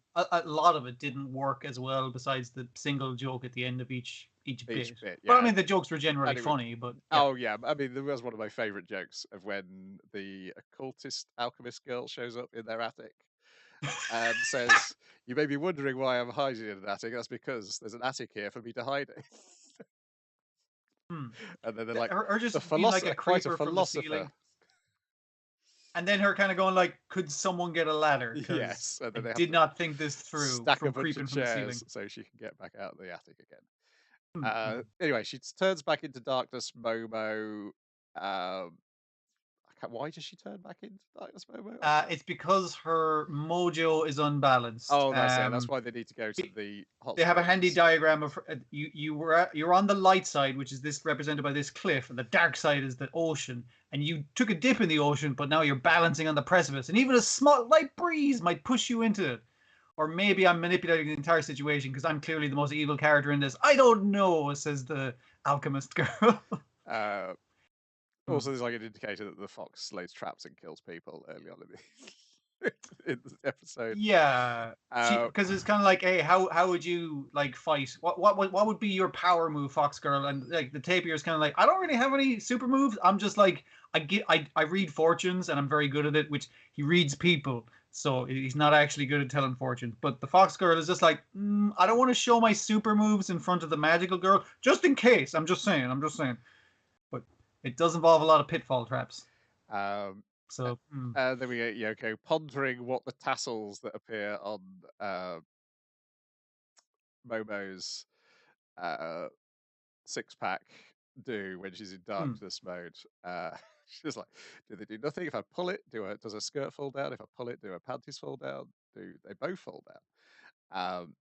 [SPEAKER 1] lot of it didn't work as well. Besides the single joke at the end of each bit. But I mean, the jokes were generally funny. But
[SPEAKER 2] oh yeah, I mean, there was one of my favorite jokes of when the occultist alchemist girl shows up in their attic and says, "You may be wondering why I'm hiding in an attic. That's because there's an attic here for me to hide in." And then they're like,
[SPEAKER 1] or just being like a creeper from the ceiling. And then her kind of going like, "Could someone get a ladder?"
[SPEAKER 2] Yes, and then
[SPEAKER 1] I did not think this through.
[SPEAKER 2] Stack
[SPEAKER 1] from
[SPEAKER 2] a bunch
[SPEAKER 1] creeping
[SPEAKER 2] of
[SPEAKER 1] from the ceiling,
[SPEAKER 2] so she can get back out of the attic again. Anyway, she turns back into darkness. Momo. Why does she turn back into darkness, Momo?
[SPEAKER 1] It's because her mojo is unbalanced.
[SPEAKER 2] Oh, that's it. That's why they need to go to the hot
[SPEAKER 1] They have a handy
[SPEAKER 2] springs.
[SPEAKER 1] diagram of you're on the light side, which is this represented by this cliff, and the dark side is the ocean. And you took a dip in the ocean, but now you're balancing on the precipice, and even a small light breeze might push you into it. Or maybe I'm manipulating the entire situation because I'm clearly the most evil character in this. I don't know, says the alchemist girl.
[SPEAKER 2] Also, there's like an indicator that the fox lays traps and kills people early on in the episode.
[SPEAKER 1] Yeah, because it's kind of like, hey, how would you like fight? What would be your power move, Fox Girl? And like the tapir is kind of like, I don't really have any super moves. I'm just like, I read fortunes and I'm very good at it. Which he reads people, so he's not actually good at telling fortunes. But the Fox Girl is just like, I don't want to show my super moves in front of the magical girl, just in case. I'm just saying. But it does involve a lot of pitfall traps. So
[SPEAKER 2] then we get Yoko pondering what the tassels that appear on Momo's 6-pack do when she's in darkness mode. She's like, do they do nothing? If I pull it, does her skirt fall down? If I pull it, do her panties fall down? Do they both fall down?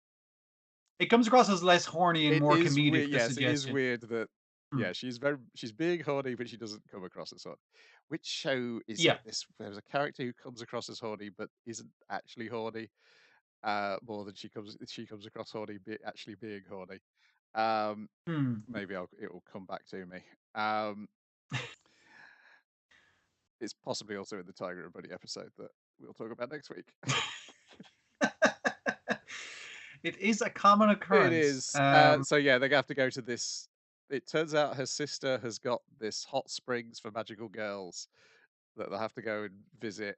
[SPEAKER 1] It comes across as less horny and more comedic.
[SPEAKER 2] Weird, yes, it is weird that she's being horny, but she doesn't come across as horny. Which show is this? There's a character who comes across as horny but isn't actually horny. More than she comes across horny, actually being horny. Maybe it will come back to me. It's possibly also in the Tiger and Bunny episode that we'll talk about next week.
[SPEAKER 1] It is a common occurrence.
[SPEAKER 2] It is. So yeah, they have to go to this. It turns out her sister has got this hot springs for magical girls that they'll have to go and visit.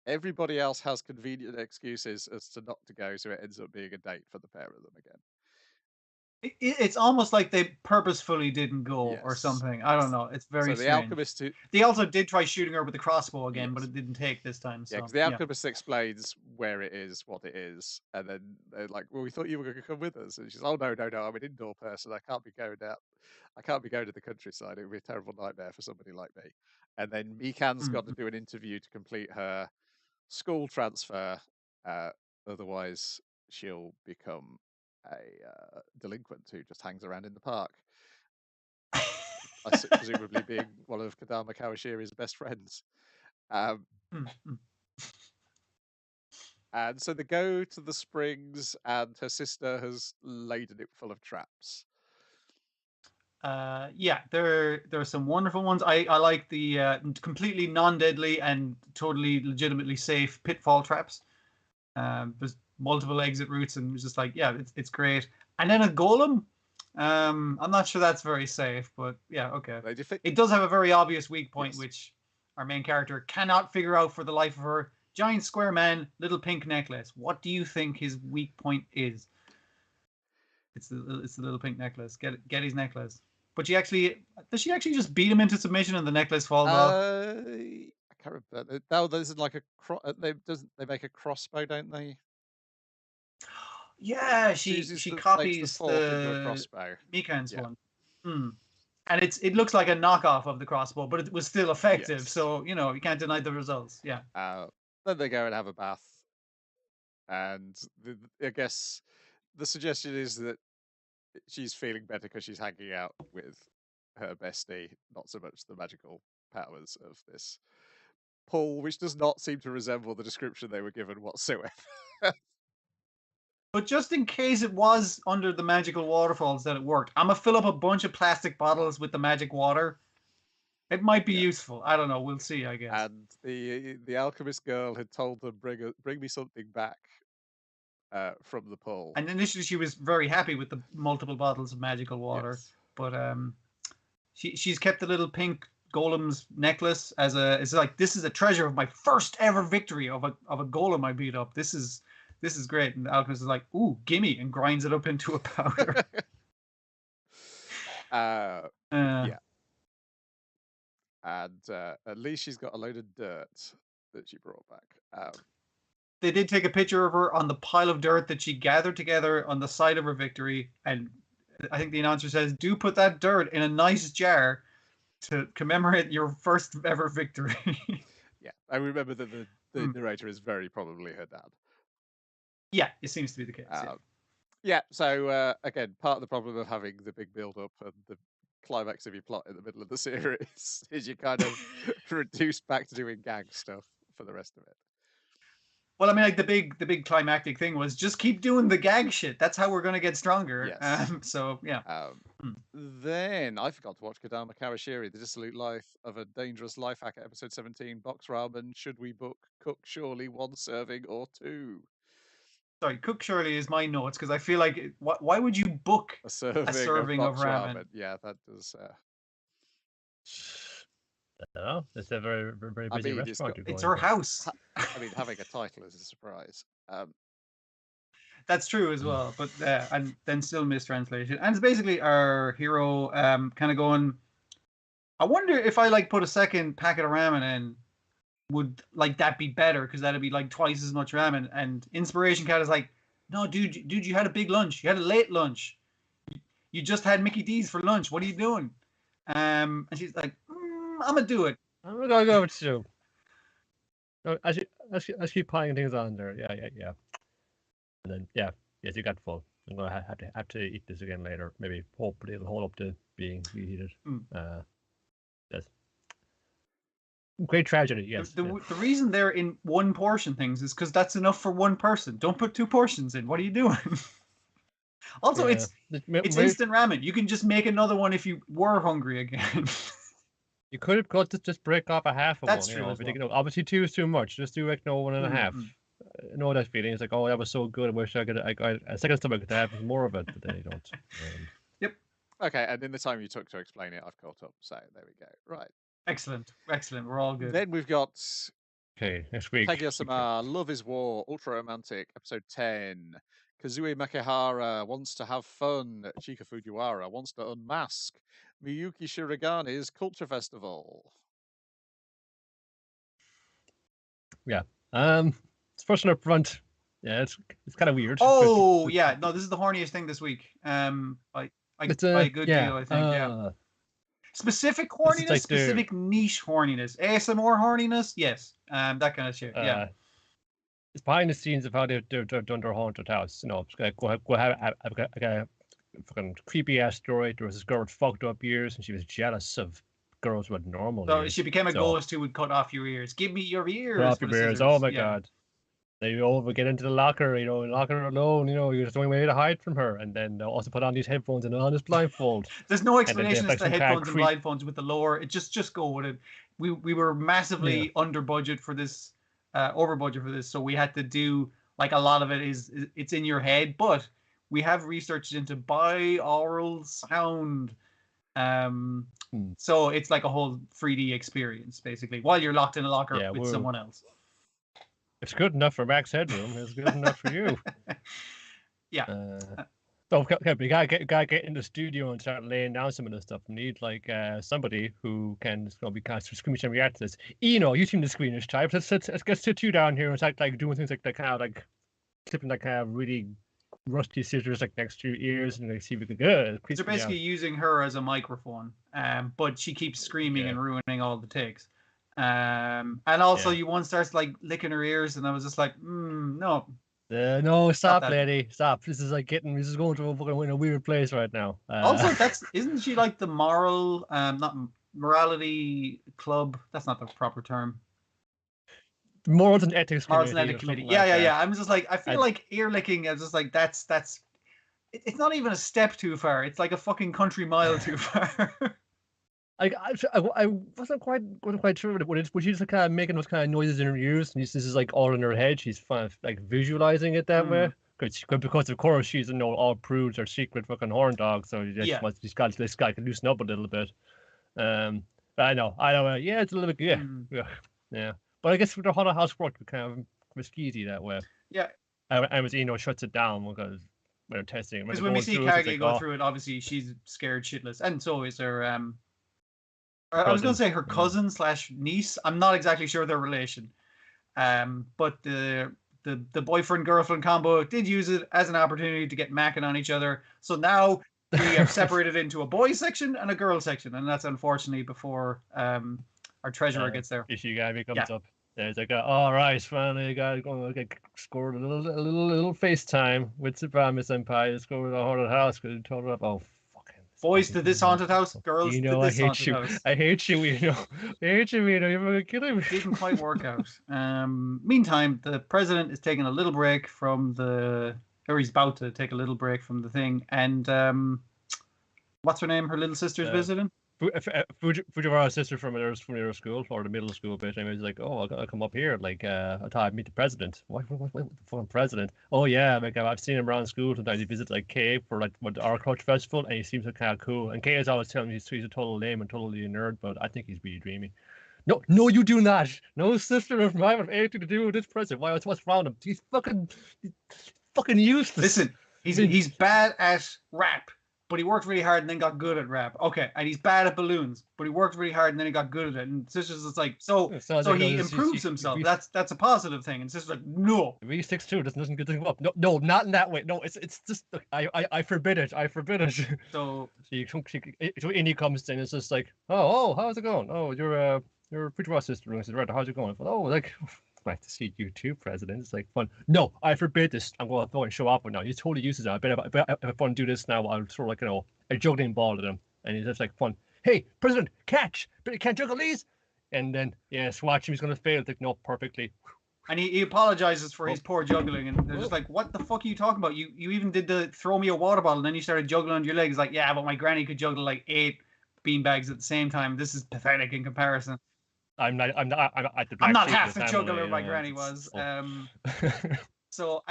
[SPEAKER 2] Everybody else has convenient excuses as to not to go, so it ends up being a date for the pair of them again.
[SPEAKER 1] It's almost like they purposefully didn't go or
[SPEAKER 2] Yes.
[SPEAKER 1] something. I don't know. It's very
[SPEAKER 2] So the
[SPEAKER 1] strange.
[SPEAKER 2] alchemist
[SPEAKER 1] They also did try shooting her with the crossbow again, but
[SPEAKER 2] Yes.
[SPEAKER 1] it didn't take this time.
[SPEAKER 2] Yeah,
[SPEAKER 1] So
[SPEAKER 2] because the alchemist explains where it is, what it is, and then they're like, "Well, we thought you were going to come with us." And she's, "Oh no, no, no! I'm an indoor person. I can't be going out. I can't be going to the countryside. It would be a terrible nightmare for somebody like me." And then Mikan's got to do an interview to complete her school transfer. Otherwise, she'll become a delinquent who just hangs around in the park. Presumably being one of KODAMA Kawashiri's best friends. And so they go to the springs, and her sister has laden it full of traps.
[SPEAKER 1] Yeah, there are some wonderful ones. I like the completely non-deadly and totally legitimately safe pitfall traps. There's multiple exit routes, and it's just like, yeah, it's great. And then a golem. I'm not sure that's very safe, but yeah, okay. It does have a very obvious weak point,
[SPEAKER 2] Yes.
[SPEAKER 1] which our main character cannot figure out for the life of her. Giant square man, little pink necklace. What do you think his weak point is? It's the little pink necklace. Get his necklace. But does she actually just beat him into submission and the necklace falls off?
[SPEAKER 2] I can't remember. No, there's like a they make a crossbow, don't they?
[SPEAKER 1] Yeah, she copies
[SPEAKER 2] the crossbow.
[SPEAKER 1] Mikan's one. And it looks like a knockoff of the crossbow, but it was still effective.
[SPEAKER 2] Yes.
[SPEAKER 1] So you can't deny the results. Yeah.
[SPEAKER 2] Then they go and have a bath, and I guess the suggestion is that she's feeling better because she's hanging out with her bestie, not so much the magical powers of this pool, which does not seem to resemble the description they were given whatsoever.
[SPEAKER 1] But just in case it was under the magical waterfalls that it worked, I'm gonna fill up a bunch of plastic bottles with the magic water. It might be useful. I don't know. We'll see, I guess.
[SPEAKER 2] And the alchemist girl had told them, bring me something back from the pool.
[SPEAKER 1] And initially she was very happy with the multiple bottles of magical water. Yes. But she's kept the little pink golem's necklace it's like, this is a treasure of my first ever victory of a golem I beat up. This is great. And the alchemist is like, ooh, gimme, and grinds it up into a powder.
[SPEAKER 2] Yeah. And at least she's got a load of dirt that she brought back.
[SPEAKER 1] They did take a picture of her on the pile of dirt that she gathered together on the side of her victory. And I think the announcer says, do put that dirt in a nice jar to commemorate your first ever victory.
[SPEAKER 2] Yeah, I remember that the narrator is very probably her dad.
[SPEAKER 1] Yeah, it seems to be the case.
[SPEAKER 2] Yeah, so again, part of the problem of having the big build-up and the climax of your plot in the middle of the series is you kind of reduced back to doing gang stuff for the rest of it.
[SPEAKER 1] Well, I mean, like the big climactic thing was just keep doing the gag shit. That's how we're going to get stronger.
[SPEAKER 2] Yes.
[SPEAKER 1] So yeah.
[SPEAKER 2] Then I forgot to watch Kodama Kawashiri, The Dissolute Life of a Dangerous Lifehacker, episode 17, Box Ramen. Should we cook surely 1 serving or 2?
[SPEAKER 1] Sorry, cook surely is my notes because I feel like why would you book
[SPEAKER 2] a serving of ramen? Yeah, that does.
[SPEAKER 3] I don't know. It's a very, very busy restaurant.
[SPEAKER 1] It's her house.
[SPEAKER 2] I mean, having a title is a surprise.
[SPEAKER 1] That's true as well, but and then still mistranslation. And it's basically our hero kind of going, I wonder if I like put a second packet of ramen in, would like that be better? Because that'd be like twice as much ramen. And Inspiration Cat is like, no, dude, you had a big lunch. You had a late lunch. You just had Mickey D's for lunch. What are you doing? And she's like, I'm gonna do it.
[SPEAKER 3] I'm gonna go with soup. No, I keep piling things on there. Yeah. And then yes, you got full. I'm gonna have to eat this again later. Maybe hopefully it'll hold up to being reheated. Yes. Great tragedy. Yes.
[SPEAKER 1] The reason they're in one portion things is because that's enough for one person. Don't put 2 portions in. What are you doing? Also, it's instant ramen. You can just make another one if you were hungry again.
[SPEAKER 3] You could have got to just break off a half of
[SPEAKER 1] That's
[SPEAKER 3] one.
[SPEAKER 1] true.
[SPEAKER 3] Well. Obviously, 2 is too much. Just do like 1.5. I know that feeling. It's like, oh, that was so good. I wish I got a second stomach to have more of it, but then you don't.
[SPEAKER 1] Yep.
[SPEAKER 2] Okay, and in the time you took to explain it, I've caught up. So there we go. Right.
[SPEAKER 1] Excellent. We're all good.
[SPEAKER 2] Then we've got
[SPEAKER 3] next week.
[SPEAKER 2] Kaguya-sama, Love is War, Ultra Romantic, episode 10. Kazue Makihara wants to have fun. Chika Fujiwara wants to unmask Miyuki Shirogane's culture festival.
[SPEAKER 3] Yeah. It's pushing up front. Yeah, it's kind of weird.
[SPEAKER 1] Oh yeah, no, this is the horniest thing this week. By a good deal, I think. Yeah. Specific horniness,
[SPEAKER 3] like
[SPEAKER 1] specific niche horniness, ASMR horniness, yes. That kind of shit. Yeah.
[SPEAKER 3] It's behind the scenes of how they've done their haunted house. You know, go have a fucking creepy ass story. There was this girl with fucked up ears, and she was jealous of girls with normal ears.
[SPEAKER 1] So she became a ghost who would cut off your ears. Give me your ears.
[SPEAKER 3] Cut off your ears. Oh my god. They would get into the locker, you know, lock her alone, you know, you're just the only way to hide from her. And then they'll also put on these headphones and on this blindfold.
[SPEAKER 1] There's no explanation as to headphones and blindfolds with the lore. It just go with it. We were massively under budget for this, over budget for this, so we had to do, like, a lot of it it's in your head, but we have researched into binaural sound. So it's like a whole 3D experience, basically, while you're locked in a locker with someone else.
[SPEAKER 3] It's good enough for Max Headroom. It's good enough for you.
[SPEAKER 1] Yeah.
[SPEAKER 3] So we gotta get in the studio and start laying down some of this stuff. We need like somebody who can be kind of squeamish and react to this. You seem the squeamish type. Let's get sit you down here and start like doing things like kind of like clipping like kind of really rusty scissors like next to your ears and like see if we could good.
[SPEAKER 1] They're basically using her as a microphone, but she keeps screaming and ruining all the takes. And also you once starts like licking her ears, and I was just like, no.
[SPEAKER 3] No, stop, lady, stop. This is going to a weird place right now.
[SPEAKER 1] Also, isn't she like the moral, not morality club? That's not the proper term.
[SPEAKER 3] Morals and ethics
[SPEAKER 1] committee. Yeah. I'm just like, I feel like ear licking. I was just like, that's. It's not even a step too far. It's like a fucking country mile too far.
[SPEAKER 3] I wasn't quite sure what it is, but she's kind of making those kind of noises in her ears, and this is like all in her head. She's kind of like visualizing it that way, because of course she's all prudes are secret fucking horn dogs, so this guy can loosen up a little bit. I know, yeah, it's a little bit, yeah. But I guess with the haunted house worked kind of risky that way.
[SPEAKER 1] Yeah.
[SPEAKER 3] I was shuts it down because we're testing.
[SPEAKER 1] Because when we see Kaguya go through it, obviously she's scared shitless, and so is her I was going to say her cousin / niece. I'm not exactly sure their relation. But the boyfriend girlfriend combo did use it as an opportunity to get macking on each other. So now we have separated into a boys section and a girls section, and that's unfortunately before our treasurer gets there.
[SPEAKER 3] Ishigami comes up. There's like, all right, finally, got scored a little FaceTime with Tsubame Senpai. Let's go to the haunted house because he told her up. Oh.
[SPEAKER 1] Boys to this haunted house, girls to this haunted house.
[SPEAKER 3] I hate you, I hate you, You're kidding me.
[SPEAKER 1] Didn't quite work out. Meantime, the president is taking a little break from he's about to take a little break from the thing. And what's her name? Her little sister's visiting?
[SPEAKER 3] Fujiwara's sister from their school, or the middle school bit. I was like, oh, I'll come up here. Like, I thought I'd meet the president. What the fucking president? Oh yeah, like I've seen him around school. Sometimes he visits like Kay for like our culture festival, and he seems like kind of cool. And Kay is always telling me he's a total lame and totally a nerd, but I think he's really dreamy. No, you do not. No sister of mine have anything to do with this president. What's wrong with him? He's fucking useless.
[SPEAKER 1] Listen, he's bad at rap. But he worked really hard and then got good at rap. Okay, and he's bad at balloons, but he worked really hard and then he got good at it. And sister's just like, so he improves himself. That's a positive thing. And sister's like, no.
[SPEAKER 3] He 6'2" doesn't get things up. No, not in that way. No, it's just I forbid it. I forbid it.
[SPEAKER 1] So
[SPEAKER 3] Indy comes in. It's just like, oh, how's it going? Oh, you're Fujiwara sister. And I said, right, how's it going? Oh, like. Like to see you too, President. It's like fun. No, I forbid this. I'm going to go and show up now. He's totally uses it. I bet if I want to do this now, I'll throw like a juggling ball at him, and he's just like fun. Hey, President, catch! But you can't juggle these. And then watch him. He's going to fail. It's like no, perfectly.
[SPEAKER 1] And he apologizes for his poor juggling, and they're just like, "What the fuck are you talking about? You even did the throw me a water bottle, and then you started juggling on your legs. Like, yeah, but my granny could juggle like 8 beanbags at the same time. This is pathetic in comparison." I'm not half a juggler. My granny was. So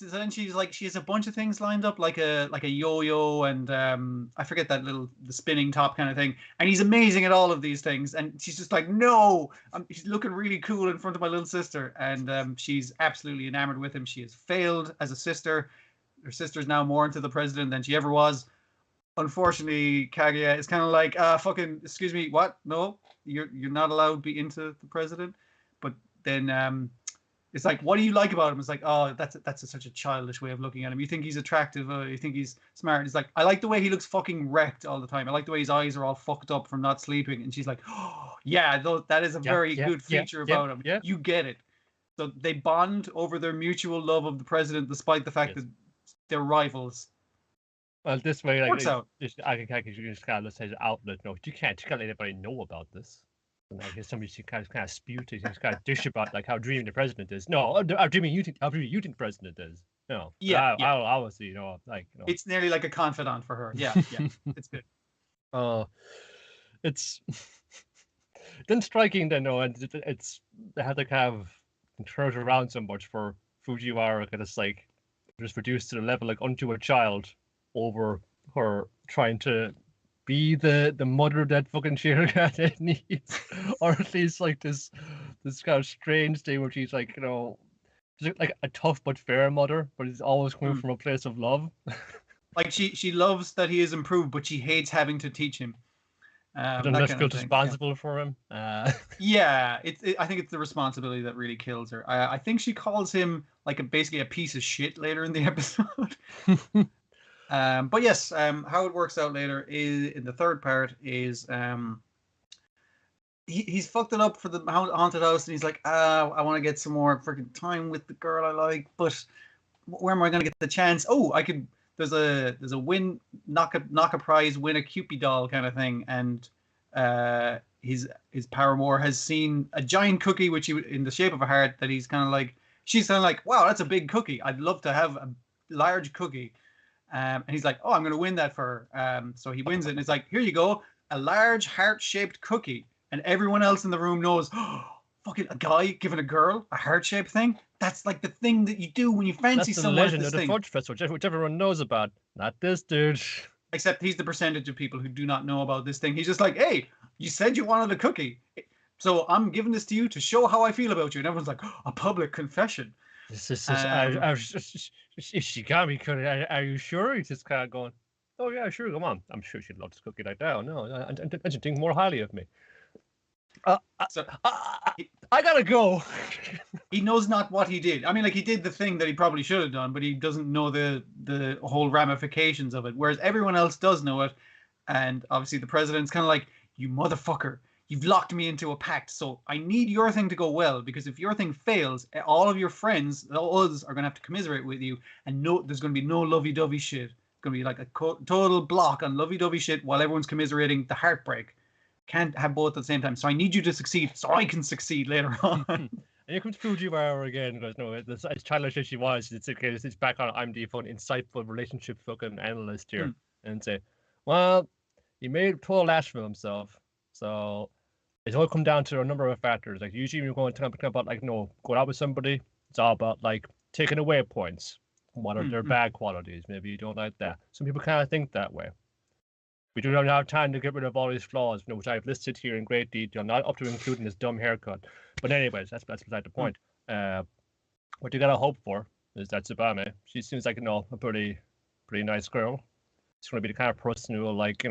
[SPEAKER 1] then she's like, she has a bunch of things lined up, like a yo-yo, and I forget the spinning top kind of thing. And he's amazing at all of these things. And she's just like, no, he's looking really cool in front of my little sister. And she's absolutely enamored with him. She has failed as a sister. her sister's now more into the president than she ever was. Unfortunately, Kaguya is kind of like, fucking, excuse me, what? No, you're not allowed to be into the president. But then it's like, what do you like about him? It's like, oh, that's such a childish way of looking at him. You think he's attractive, you think he's smart. It's like, I like the way he looks fucking wrecked all the time. I like the way his eyes are all fucked up from not sleeping. And she's like, oh, yeah, that is a very good feature about him.
[SPEAKER 3] Yeah.
[SPEAKER 1] You get it. So they bond over their mutual love of the president, despite the fact that they're rivals.
[SPEAKER 3] Well, this way, like,
[SPEAKER 1] works out.
[SPEAKER 3] I can just kind of say the outlet. No, you can't let anybody know about this. And I guess somebody should kind of spew it, just kind of dish about like how dreaming the president is. No, how dreaming you think the president is. No, I'll obviously,
[SPEAKER 1] it's nearly like a confidant for her. Yeah, it's good.
[SPEAKER 3] Oh, it's then striking. Then and it's they had to kind of turn it around so much for Fujiwara, kind of like just reduced to the level like unto a child over her trying to be the mother that fucking Shirogane needs, or at least like this kind of strange thing where she's like, she's like a tough but fair mother, but it's always coming from a place of love.
[SPEAKER 1] Like she loves that he is improved, but she hates having to teach him.
[SPEAKER 3] But unless feels responsible for him.
[SPEAKER 1] Yeah, I think it's the responsibility that really kills her. I think she calls him like basically a piece of shit later in the episode. But yes, how it works out later is in the third part is he's fucked it up for the haunted house, and he's like, I want to get some more freaking time with the girl I like, but where am I going to get the chance? Oh, I could. There's a win, knock a prize, win a Cupid doll kind of thing, and his paramour has seen a giant cookie, which in the shape of a heart, that he's kind of like, she's kind of like, wow, that's a big cookie. I'd love to have a large cookie. And he's like, oh, I'm going to win that for her. So he wins it, and it's like, here you go, a large heart-shaped cookie. And everyone else in the room knows, oh, fucking a guy giving a girl a heart-shaped thing? That's like the thing that you do when you fancy someone.
[SPEAKER 3] That's the legend of the Fudge Festival, which everyone knows about. Not this dude.
[SPEAKER 1] Except he's the percentage of people who do not know about this thing. He's just like, hey, you said you wanted a cookie, so I'm giving this to you to show how I feel about you. And everyone's like, oh, a public confession.
[SPEAKER 3] She got me. Are you sure? He's just kind of going, oh yeah, sure, come on. I'm sure she'd love this cookie like that. No, I should think more highly of me. I gotta go.
[SPEAKER 1] He knows not what he did. I mean, like, he did the thing that he probably should have done, but he doesn't know the whole ramifications of it. Whereas everyone else does know it, and obviously the president's kind of like, you motherfucker. You've locked me into a pact, so I need your thing to go well, because if your thing fails, all of your friends, us, are going to have to commiserate with you, and there's going to be no lovey-dovey shit. It's going to be like a total block on lovey-dovey shit while everyone's commiserating the heartbreak. Can't have both at the same time, so I need you to succeed so I can succeed later on.
[SPEAKER 3] And here comes Fujiwara again, because as childish as she was, it's back on I'm the fun, insightful relationship fucking analyst here, and say, well, he made total ass for himself, so it's all come down to a number of factors. Like, usually when you're going to talk about, like, going out with somebody, it's all about, like, taking away points. What are their bad qualities? Maybe you don't like that. Some people kind of think that way. We do not have time to get rid of all these flaws, which I've listed here in great detail, not up to including this dumb haircut. But anyways, that's beside the point. What you gotta hope for is that Tsubame, she seems like, a pretty nice girl. She's going to be the kind of person who will, like,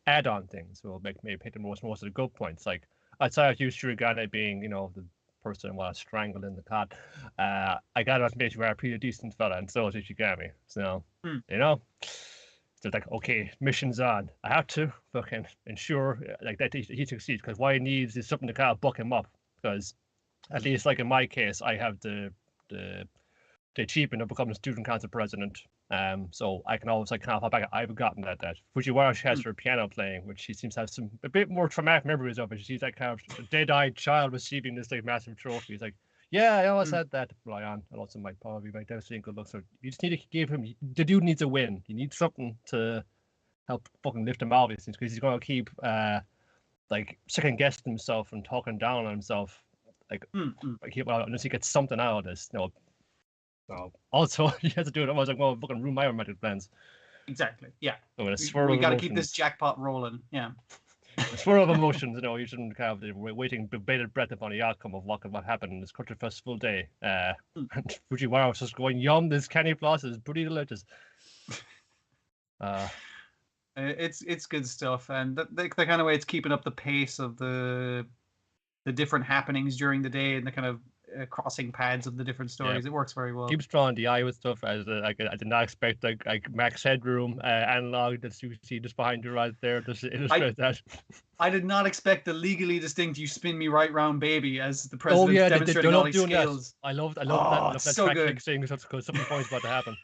[SPEAKER 3] add on things. Who will maybe hit the most of the good points. Like, outside of you, Shirogane being, the person I want to strangle in the cot, I got to admit you are a pretty decent fella, and so is Ishigami. So, so like, okay, mission's on. I have to fucking ensure like that he succeeds, because what he needs is something to kind of buck him up. Because at least, like in my case, I have the achievement of becoming student council president. So I can always like kind of fall back. I've gotten that. Fujiwara, she has her piano playing, which she seems to have a bit more traumatic memories of it. She's like kind of a dead-eyed child receiving this like massive trophy. It's like, yeah, I always had that to rely on. And also might devastating good luck. So you just need to give him. The dude needs a win. You need something to help fucking lift him out of these things, because he's going to keep like second guessing himself and talking down on himself. Like, unless he gets something out of this, So also, you have to do it. Otherwise, I'm going to fucking ruin my romantic plans.
[SPEAKER 1] Exactly. Yeah.
[SPEAKER 3] We
[SPEAKER 1] got to keep this jackpot rolling. Yeah.
[SPEAKER 3] Spur of emotions, you shouldn't have the waiting bated breath upon the outcome of what happened in this country festival day. And Fujiwara was just going, yum, this candy floss is pretty delicious.
[SPEAKER 1] It's good stuff, and the kind of way it's keeping up the pace of the different happenings during the day and the kind of crossing paths of the different stories. It works very well.
[SPEAKER 3] Keeps drawing the eye with stuff. As I did not expect like Max Headroom analog that you see just behind you right there to illustrate that.
[SPEAKER 1] I did not expect the legally distinct "you spin me right round, baby" as the president demonstrating all his skills.
[SPEAKER 3] That. I love that. I love that
[SPEAKER 1] so
[SPEAKER 3] track
[SPEAKER 1] good.
[SPEAKER 3] saying because something point's about to happen.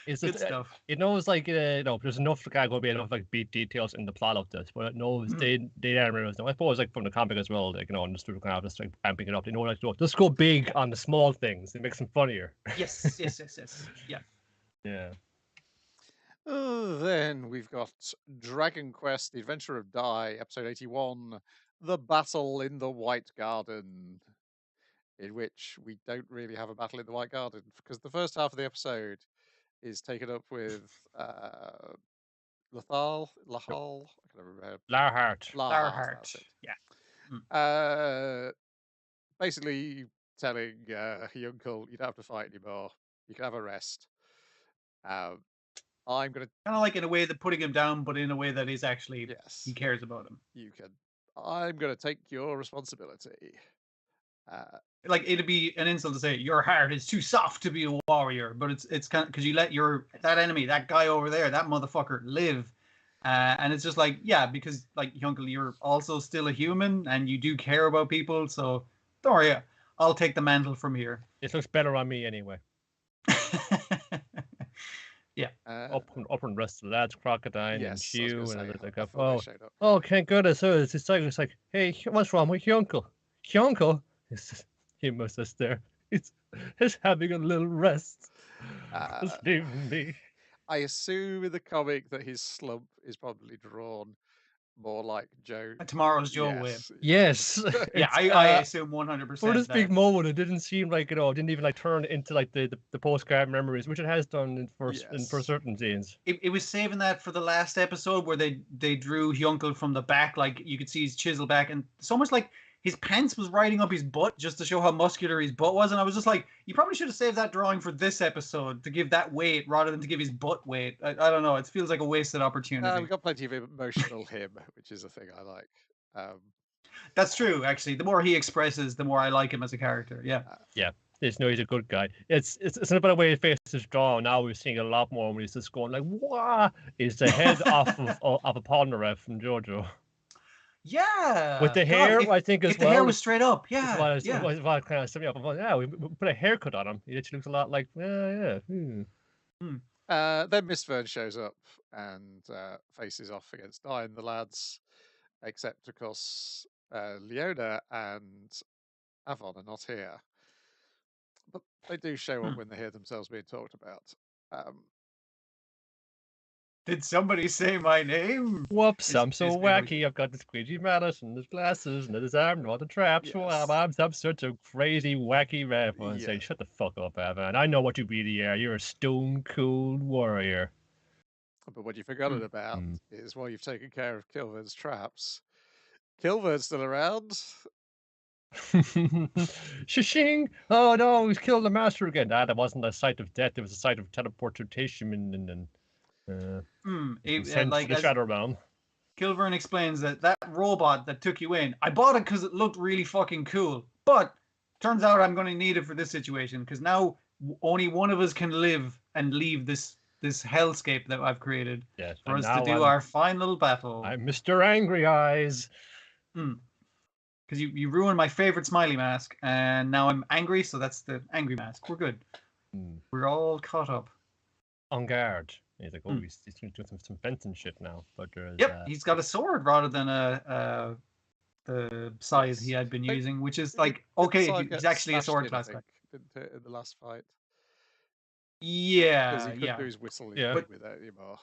[SPEAKER 3] It's
[SPEAKER 1] good stuff.
[SPEAKER 3] It knows like there's enough going to be enough like beat details in the plot of this, but it knows they animators know. I suppose like from the comic as well, like and just kind of just like amping it up. They know like just go big on the small things. It makes them funnier.
[SPEAKER 1] Yes. Yeah.
[SPEAKER 3] Yeah.
[SPEAKER 2] Then we've got Dragon Quest: The Adventure of Dai, episode 81, The Battle in the White Garden, in which we don't really have a battle in the White Garden because the first half of the episode is taken up with Lahal. I can't remember.
[SPEAKER 1] Larhart.
[SPEAKER 2] Yeah. Basically telling your uncle you don't have to fight anymore. You can have a rest. I'm gonna
[SPEAKER 1] kind of like in a way that putting him down, but in a way that is actually he cares about him.
[SPEAKER 2] You can. I'm gonna take your responsibility.
[SPEAKER 1] Like it'd be an insult to say your heart is too soft to be a warrior, but it's kind of because you let that enemy, that guy over there, that motherfucker live, and it's just like because like uncle, you're also still a human and you do care about people, so don't worry, I'll take the mantle from here.
[SPEAKER 3] It looks better on me anyway.
[SPEAKER 1] Yeah.
[SPEAKER 3] Up and rest of the lads, Crocodile and Hugh, and like thank goodness. So it's like, hey, what's wrong with your uncle? Your uncle? He must have there. He's having a little rest. Just leave me.
[SPEAKER 2] I assume in the comic that his slump is probably drawn more like Joe.
[SPEAKER 1] Tomorrow's Joe way.
[SPEAKER 3] Yes.
[SPEAKER 1] I assume 100%.
[SPEAKER 3] For this big moment, it didn't seem like didn't even like turn into like the postcard memories, which it has done for certain scenes.
[SPEAKER 1] It was saving that for the last episode where they drew Hyunkel from the back, like you could see his chisel back, and so much like his pants was riding up his butt just to show how muscular his butt was, and I was just like, you probably should have saved that drawing for this episode to give that weight rather than to give his butt weight. I don't know. It feels like a wasted opportunity.
[SPEAKER 2] We've got plenty of emotional him, which is a thing I like.
[SPEAKER 1] That's true, actually. The more he expresses, the more I like him as a character. Yeah.
[SPEAKER 3] He's a good guy. It's not about the way his face is drawn. Now we're seeing a lot more when he's just going like, "What is the head off of a Polnareff from JoJo?"
[SPEAKER 1] Yeah,
[SPEAKER 3] with the hair, I think as
[SPEAKER 1] well. If the hair was straight up, what
[SPEAKER 3] kind of set me up. We put a haircut on him. He actually looks a lot like,
[SPEAKER 2] Then Miss Vern shows up and faces off against Dai and the lads, except of course Leona and Avon are not here, but they do show up when they hear themselves being talked about.
[SPEAKER 1] Did somebody say my name?
[SPEAKER 3] Whoops, I'm so wacky. I've got the squeegee mallet and the glasses and the arm and all the traps. I'm such a crazy, wacky rap. I say, shut the fuck up, Evan. I know what you really are. You're a stone cold warrior.
[SPEAKER 2] But what you've forgotten about is while you've taken care of Kilvern's traps, Kilvern's still around.
[SPEAKER 3] Shishing! Oh no, he's killed the master again. That wasn't a sight of death. It was a sight of teleportation and
[SPEAKER 1] like
[SPEAKER 3] the Shadow Realm.
[SPEAKER 1] Kilvern explains that robot that took you in, I bought it because it looked really fucking cool, but turns out I'm going to need it for this situation because now only one of us can live and leave this hellscape that I've created for us to do our final battle.
[SPEAKER 3] I'm Mr. Angry Eyes.
[SPEAKER 1] Because you ruined my favorite smiley mask, and now I'm angry, so that's the angry mask. We're good. We're all caught up.
[SPEAKER 3] On guard. He's like, he's doing some fencing shit now. But there's,
[SPEAKER 1] he's got a sword rather than the scythe he had been using, which is like, okay, he's actually a sword class guy.
[SPEAKER 2] In the last fight.
[SPEAKER 1] Yeah,
[SPEAKER 2] because he couldn't do his whistling with that anymore.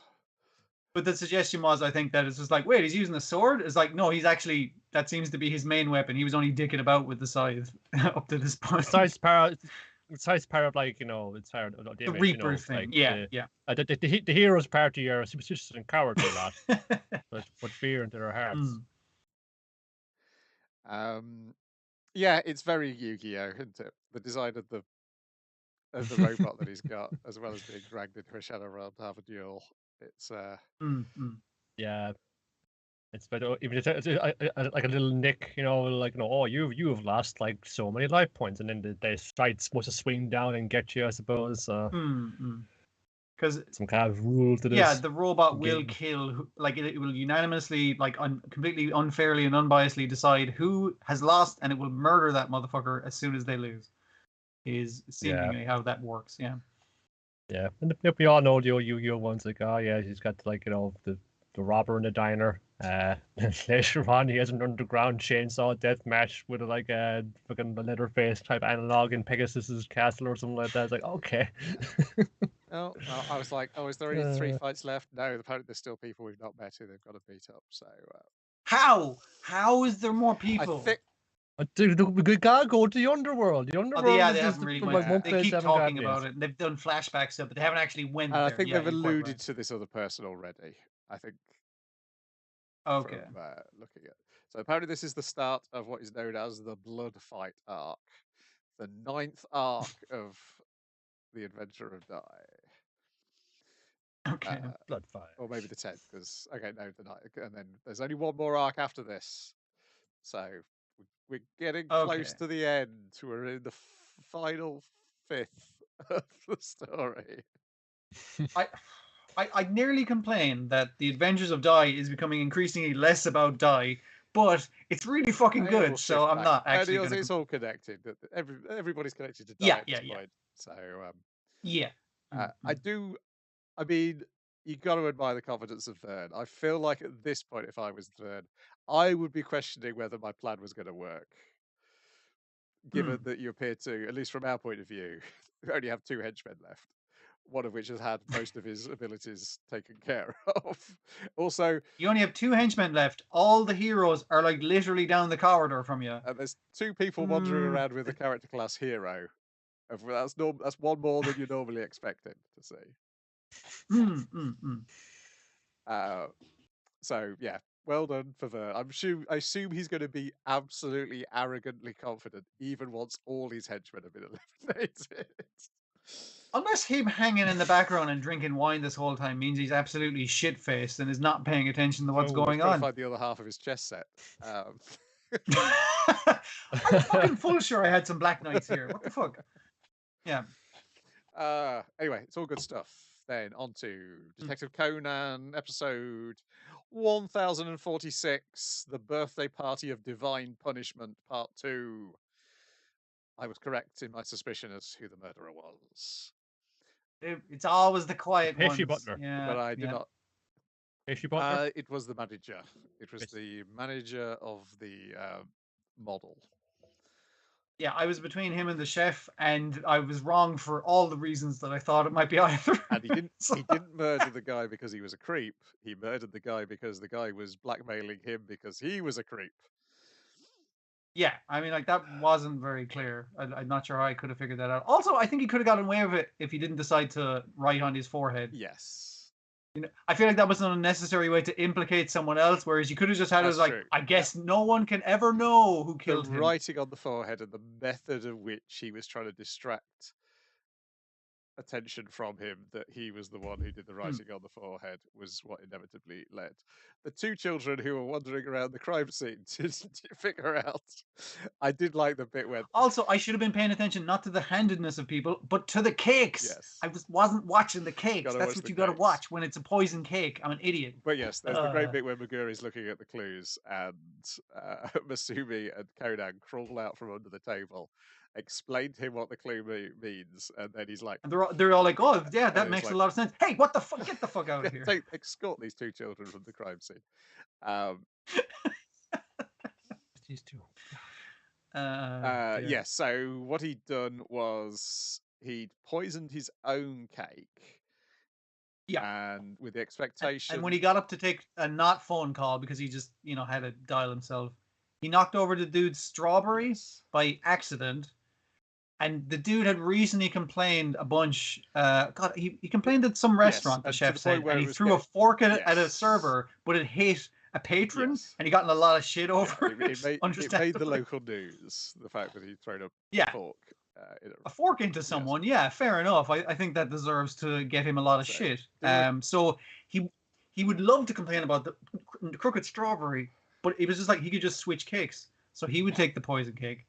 [SPEAKER 1] But the suggestion was, I think, that it's just like, wait, he's using a sword? It's like, no, he's actually, that seems to be his main weapon. He was only dicking about with the scythe up to this point.
[SPEAKER 3] It's part of like it's part of
[SPEAKER 1] the Reaper thing.
[SPEAKER 3] like
[SPEAKER 1] Yeah, yeah.
[SPEAKER 3] The hero's part of your superstition and cowardly lot, but put fear into their hearts.
[SPEAKER 2] Yeah, it's very Yu-Gi-Oh, isn't it? The design of the robot that he's got, as well as being dragged into a shadow realm to have a duel. It's
[SPEAKER 3] yeah. It's better even it's like a little nick, like oh you have lost like so many life points, and then the sight's supposed to swing down and get you, I suppose.
[SPEAKER 1] Because
[SPEAKER 3] some kind of rule to this.
[SPEAKER 1] Yeah, the robot will kill, like it will unanimously, like completely unfairly and unbiasedly decide who has lost, and it will murder that motherfucker as soon as they lose. Is seemingly how that works. Yeah.
[SPEAKER 3] Yeah, and we all know the Yu-Gi-Oh ones, like he's got like the robber in the diner. Later on, he has an underground chainsaw death match with like a fucking Leatherface type analog in Pegasus's castle or something like that. It's like okay.
[SPEAKER 2] I was like, is there only 3 fights left? No, apparently there's still people we've not met who they've got to beat up. So
[SPEAKER 1] how is there more people?
[SPEAKER 3] We gotta go to the underworld. The underworld.
[SPEAKER 1] They haven't really went. They keep talking about it, and they've done flashback stuff, but they haven't actually went there.
[SPEAKER 2] I think they've alluded to this other person already. I think.
[SPEAKER 1] Okay.
[SPEAKER 2] From, looking at, so apparently this is the start of what is known as the Blood Fight arc, the 9th arc of the Adventure of Dai.
[SPEAKER 1] Okay.
[SPEAKER 3] Blood Fight.
[SPEAKER 2] Or maybe the 10th, because the 9th, and then there's only one more arc after this, so we're getting close to the end. We're in the final 5th of the story.
[SPEAKER 1] I nearly complain that the Adventures of Dai is becoming increasingly less about Dai, but it's really fucking good. So I'm not actually.
[SPEAKER 2] It's all connected. Everybody's connected to Dai at this point. So I mean, you got to admire the confidence of Vern. I feel like at this point, if I was Vern, I would be questioning whether my plan was going to work. Given that you appear to, at least from our point of view, only have 2 henchmen left. One of which has had most of his abilities taken care of. Also,
[SPEAKER 1] you only have 2 henchmen left. All the heroes are like literally down the corridor from you.
[SPEAKER 2] And there's 2 people wandering around with a character class hero. That's one more than you're normally expecting to see. So yeah, well done for Vern. I assume he's going to be absolutely arrogantly confident, even once all his henchmen have been eliminated.
[SPEAKER 1] Unless him hanging in the background and drinking wine this whole time means he's absolutely shit-faced and is not paying attention to what's going on.
[SPEAKER 2] Find the other half of his chess set.
[SPEAKER 1] I'm fucking full sure I had some Black Knights here. What the fuck? Yeah.
[SPEAKER 2] Anyway, it's all good stuff. Then on to Detective Conan, episode 1046, The Birthday Party of Divine Punishment, Part 2. I was correct in my suspicion as to who the murderer was.
[SPEAKER 1] It's always the quiet ones.
[SPEAKER 3] Butler.
[SPEAKER 1] Yeah,
[SPEAKER 2] but I did not.
[SPEAKER 3] Butler?
[SPEAKER 2] It was the manager. It was the manager of the model.
[SPEAKER 1] Yeah, I was between him and the chef, and I was wrong for all the reasons that I thought it might be either.
[SPEAKER 2] And he didn't murder the guy because he was a creep. He murdered the guy because the guy was blackmailing him because he was a creep.
[SPEAKER 1] Yeah, I mean, like, that wasn't very clear. I'm not sure how I could have figured that out. Also, I think he could have gotten away with it if he didn't decide to write on his forehead.
[SPEAKER 2] Yes.
[SPEAKER 1] I feel like that was an unnecessary way to implicate someone else, whereas you could have just had it as like, true. I guess no one can ever know who killed him.
[SPEAKER 2] The writing on the forehead and the method of which he was trying to distract attention from him that he was the one who did the writing on the forehead was what inevitably led the 2 children who were wandering around the crime scene to figure out. I did like the bit where
[SPEAKER 1] also I should have been paying attention not to the handedness of people but to the cakes.
[SPEAKER 2] Yes.
[SPEAKER 1] I wasn't watching the cakes. That's what you got to watch when it's a poison cake. I'm an idiot.
[SPEAKER 2] But yes, there's the great bit where Meguri's looking at the clues and Masumi and Conan crawl out from under the table, explain to him what the clue means, and then he's like,
[SPEAKER 1] and they're all like, oh yeah, that makes a lot of sense. Hey, what the fuck? Get the fuck out of here!
[SPEAKER 2] Escort these 2 children from the crime scene.
[SPEAKER 3] These 2.
[SPEAKER 2] Yes. So what he'd done was he'd poisoned his own cake.
[SPEAKER 1] Yeah.
[SPEAKER 2] And with the expectation.
[SPEAKER 1] And when he got up to take a not phone call because he just had to dial himself, he knocked over the dude's strawberries by accident. And the dude had recently complained a bunch. God, he complained at some restaurant, the
[SPEAKER 2] and to
[SPEAKER 1] chef
[SPEAKER 2] the
[SPEAKER 1] said,
[SPEAKER 2] point where
[SPEAKER 1] and
[SPEAKER 2] it
[SPEAKER 1] he
[SPEAKER 2] was
[SPEAKER 1] threw a
[SPEAKER 2] getting-
[SPEAKER 1] fork at a
[SPEAKER 2] Yes.
[SPEAKER 1] server, but it hit a patron,
[SPEAKER 2] Yes.
[SPEAKER 1] and he got in a lot of shit over
[SPEAKER 2] Yeah, it made the
[SPEAKER 1] understandably.
[SPEAKER 2] local news, the fact that he'd thrown a
[SPEAKER 1] Yeah.
[SPEAKER 2] fork.
[SPEAKER 1] A fork into someone, yeah, fair enough. I think that deserves to get him a lot of shit. So he would love to complain about the crooked strawberry, but it was just like he could just switch cakes. So he would take the poison cake,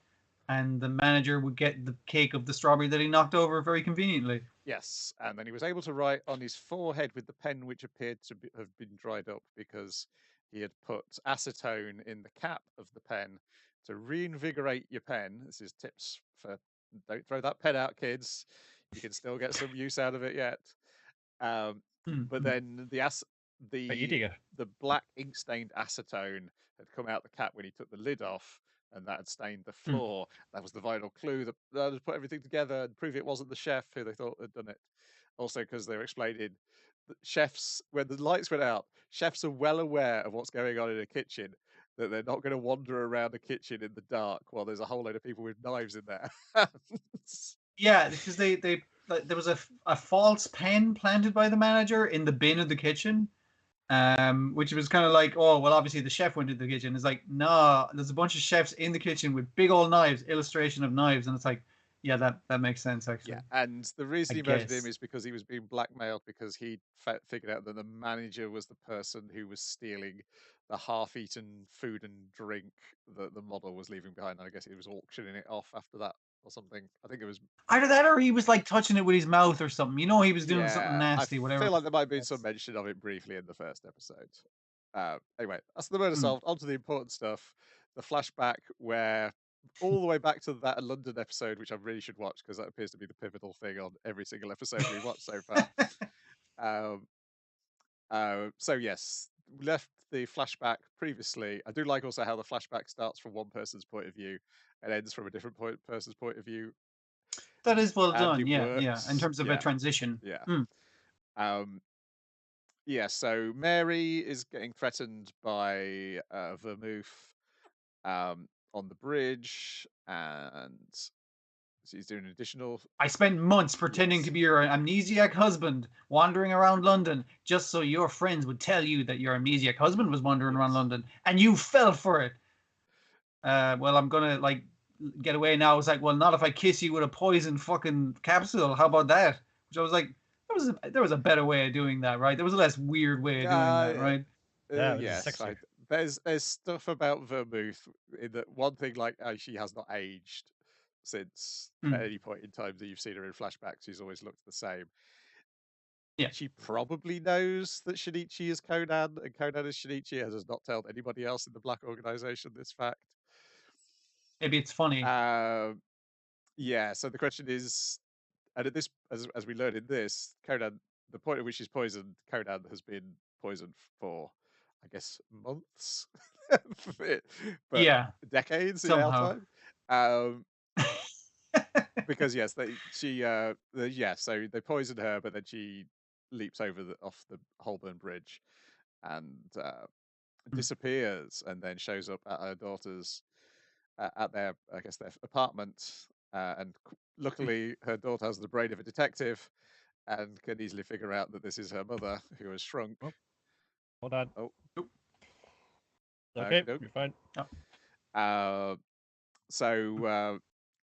[SPEAKER 1] and the manager would get the cake of the strawberry that he knocked over very conveniently.
[SPEAKER 2] Yes, and then he was able to write on his forehead with the pen which appeared to have been dried up because he had put acetone in the cap of the pen to reinvigorate your pen. This is tips for don't throw that pen out, kids. You can still get some use out of it yet. But then the black ink stained acetone had come out the cap when he took the lid off, and that had stained the floor. That was the vital clue that had put everything together and prove it wasn't the chef who they thought had done it. Also, because they were explaining that chefs, when the lights went out, chefs are well aware of what's going on in a kitchen, that they're not going to wander around the kitchen in the dark while there's a whole load of people with knives in their hands.
[SPEAKER 1] Yeah, because there was a false pen planted by the manager in the bin of the kitchen. Which was kind of like, oh, well, obviously the chef went into the kitchen. It's like, nah, there's a bunch of chefs in the kitchen with big old knives, illustration of knives. And it's like, yeah, that makes sense, actually.
[SPEAKER 2] Yeah, and the reason he murdered him is because he was being blackmailed because he figured out that the manager was the person who was stealing the half-eaten food and drink that the model was leaving behind. And I guess he was auctioning it off after that or something. I think it was
[SPEAKER 1] either that or he was like touching it with his mouth or something. You know, he was doing something nasty, whatever.
[SPEAKER 2] I feel like there might have been some mention of it briefly in the first episode. Anyway, that's the murder solved. On to the important stuff. The flashback where all the way back to that London episode, which I really should watch because that appears to be the pivotal thing on every single episode we've watched so far. So yes, we left the flashback previously. I do like also how the flashback starts from one person's point of view and ends from a different person's point of view.
[SPEAKER 1] That is well done,
[SPEAKER 2] yeah.
[SPEAKER 1] In terms of a transition.
[SPEAKER 2] Yeah. So Mary is getting threatened by Vermouth on the bridge, and she's doing additional.
[SPEAKER 1] I spent months pretending to be your amnesiac husband, wandering around London, just so your friends would tell you that your amnesiac husband was wandering around London, and you fell for it. Well, I'm gonna get away now. It's like, well, not if I kiss you with a poison fucking capsule. How about that? Which I was like, there was a better way of doing that, right? There was a less weird way of doing that, right?
[SPEAKER 2] Yes, there's stuff about Vermouth in that one thing, like she has not aged since at any point in time that you've seen her in flashbacks. She's always looked the same.
[SPEAKER 1] Yeah,
[SPEAKER 2] she probably knows that Shinichi is Conan and Conan is Shinichi, and has not told anybody else in the Black Organization this fact.
[SPEAKER 1] Maybe it's funny.
[SPEAKER 2] Yeah. So the question is, and at this, as we learned in this, Conan, the point at which she's poisoned, Conan has been poisoned for, I guess, months, but decades
[SPEAKER 1] somehow.
[SPEAKER 2] in our time. Because yes, so they poisoned her, but then she leaps off the Holborn Bridge and disappears, and then shows up at her daughter's at their apartment, and luckily her daughter has the brain of a detective and can easily figure out that this is her mother who has shrunk.
[SPEAKER 3] Hold on.
[SPEAKER 2] Oh,
[SPEAKER 3] okay, you're fine.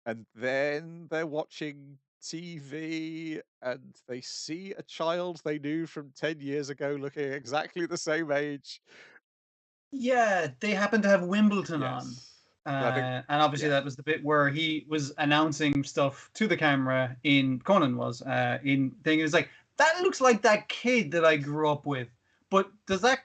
[SPEAKER 2] And then they're watching TV and they see a child they knew from 10 years ago looking exactly the same age.
[SPEAKER 1] Yeah, they happen to have Wimbledon on. And obviously that was the bit where he was announcing stuff to the camera in Conan was in thing. It was like, that looks like that kid that I grew up with. But does that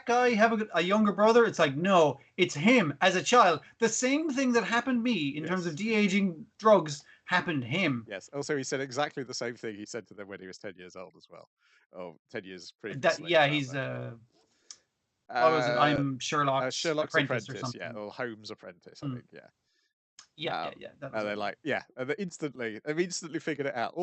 [SPEAKER 1] guy have a younger brother? It's like, no, it's him as a child. The same thing that happened to me in terms of de-aging drugs happened to him.
[SPEAKER 2] Yes. Also, he said exactly the same thing he said to them when he was 10 years old as well. Oh, 10 years previously.
[SPEAKER 1] He's what was it? I'm Sherlock's apprentice or something.
[SPEAKER 2] Yeah, or Holmes' apprentice, I think.
[SPEAKER 1] Yeah.
[SPEAKER 2] And they're like, and they've instantly figured it out.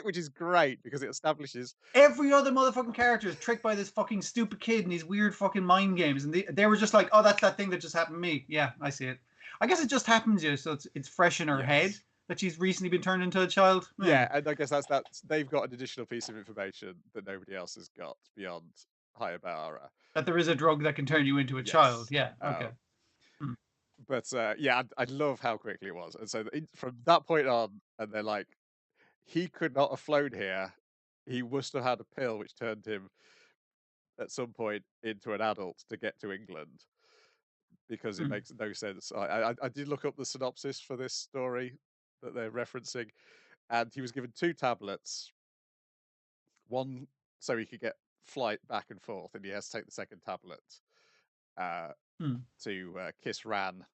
[SPEAKER 2] Which is great because it establishes
[SPEAKER 1] every other motherfucking character is tricked by this fucking stupid kid and these weird fucking mind games, and they were just like, oh, that's that thing that just happened to me. Yeah, I see it. I guess it just happens to you, so it's fresh in her head. that she's recently been turned into a child.
[SPEAKER 2] Yeah, and I guess that's they've got an additional piece of information that nobody else has got beyond Hayabara.
[SPEAKER 1] That there is a drug that can turn you into a child. Yeah. Okay.
[SPEAKER 2] But yeah, I love how quickly it was, and so from that point on, and they're like, he could not have flown here. He must have had a pill which turned him at some point into an adult to get to England, because it makes no sense. I did look up the synopsis for this story that they're referencing, and he was given 2 tablets, one so he could get flight back and forth, and he has to take the second tablet to kiss Ran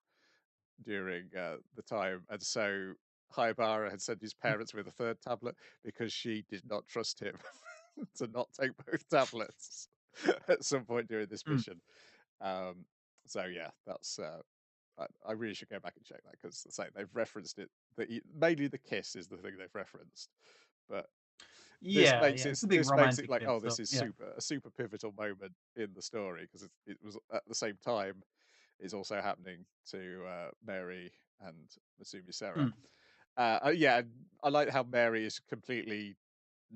[SPEAKER 2] during the time. And so Hayabara had sent his parents with a 3rd tablet because she did not trust him to not take both tablets at some point during this mission. So yeah, that's I really should go back and check that, because they've referenced it. Mainly the kiss is the thing they've referenced, but this makes it like, oh, this is a super pivotal moment in the story, because it was at the same time is also happening to Mary and Masumi Sera. Yeah, I like how Mary is completely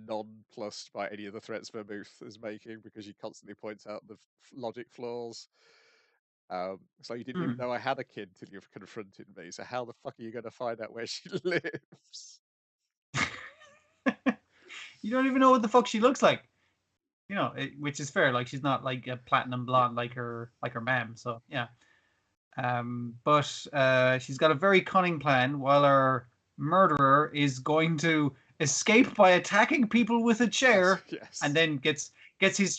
[SPEAKER 2] nonplussed by any of the threats Vermouth is making, because she constantly points out the logic flaws. So you didn't even know I had a kid till you've confronted me. So how the fuck are you going to find out where she lives?
[SPEAKER 1] You don't even know what the fuck she looks like. You know, which is fair. Like, she's not like a platinum blonde like her mom. So yeah. But she's got a very cunning plan, while our murderer is going to escape by attacking people with a chair, and then gets his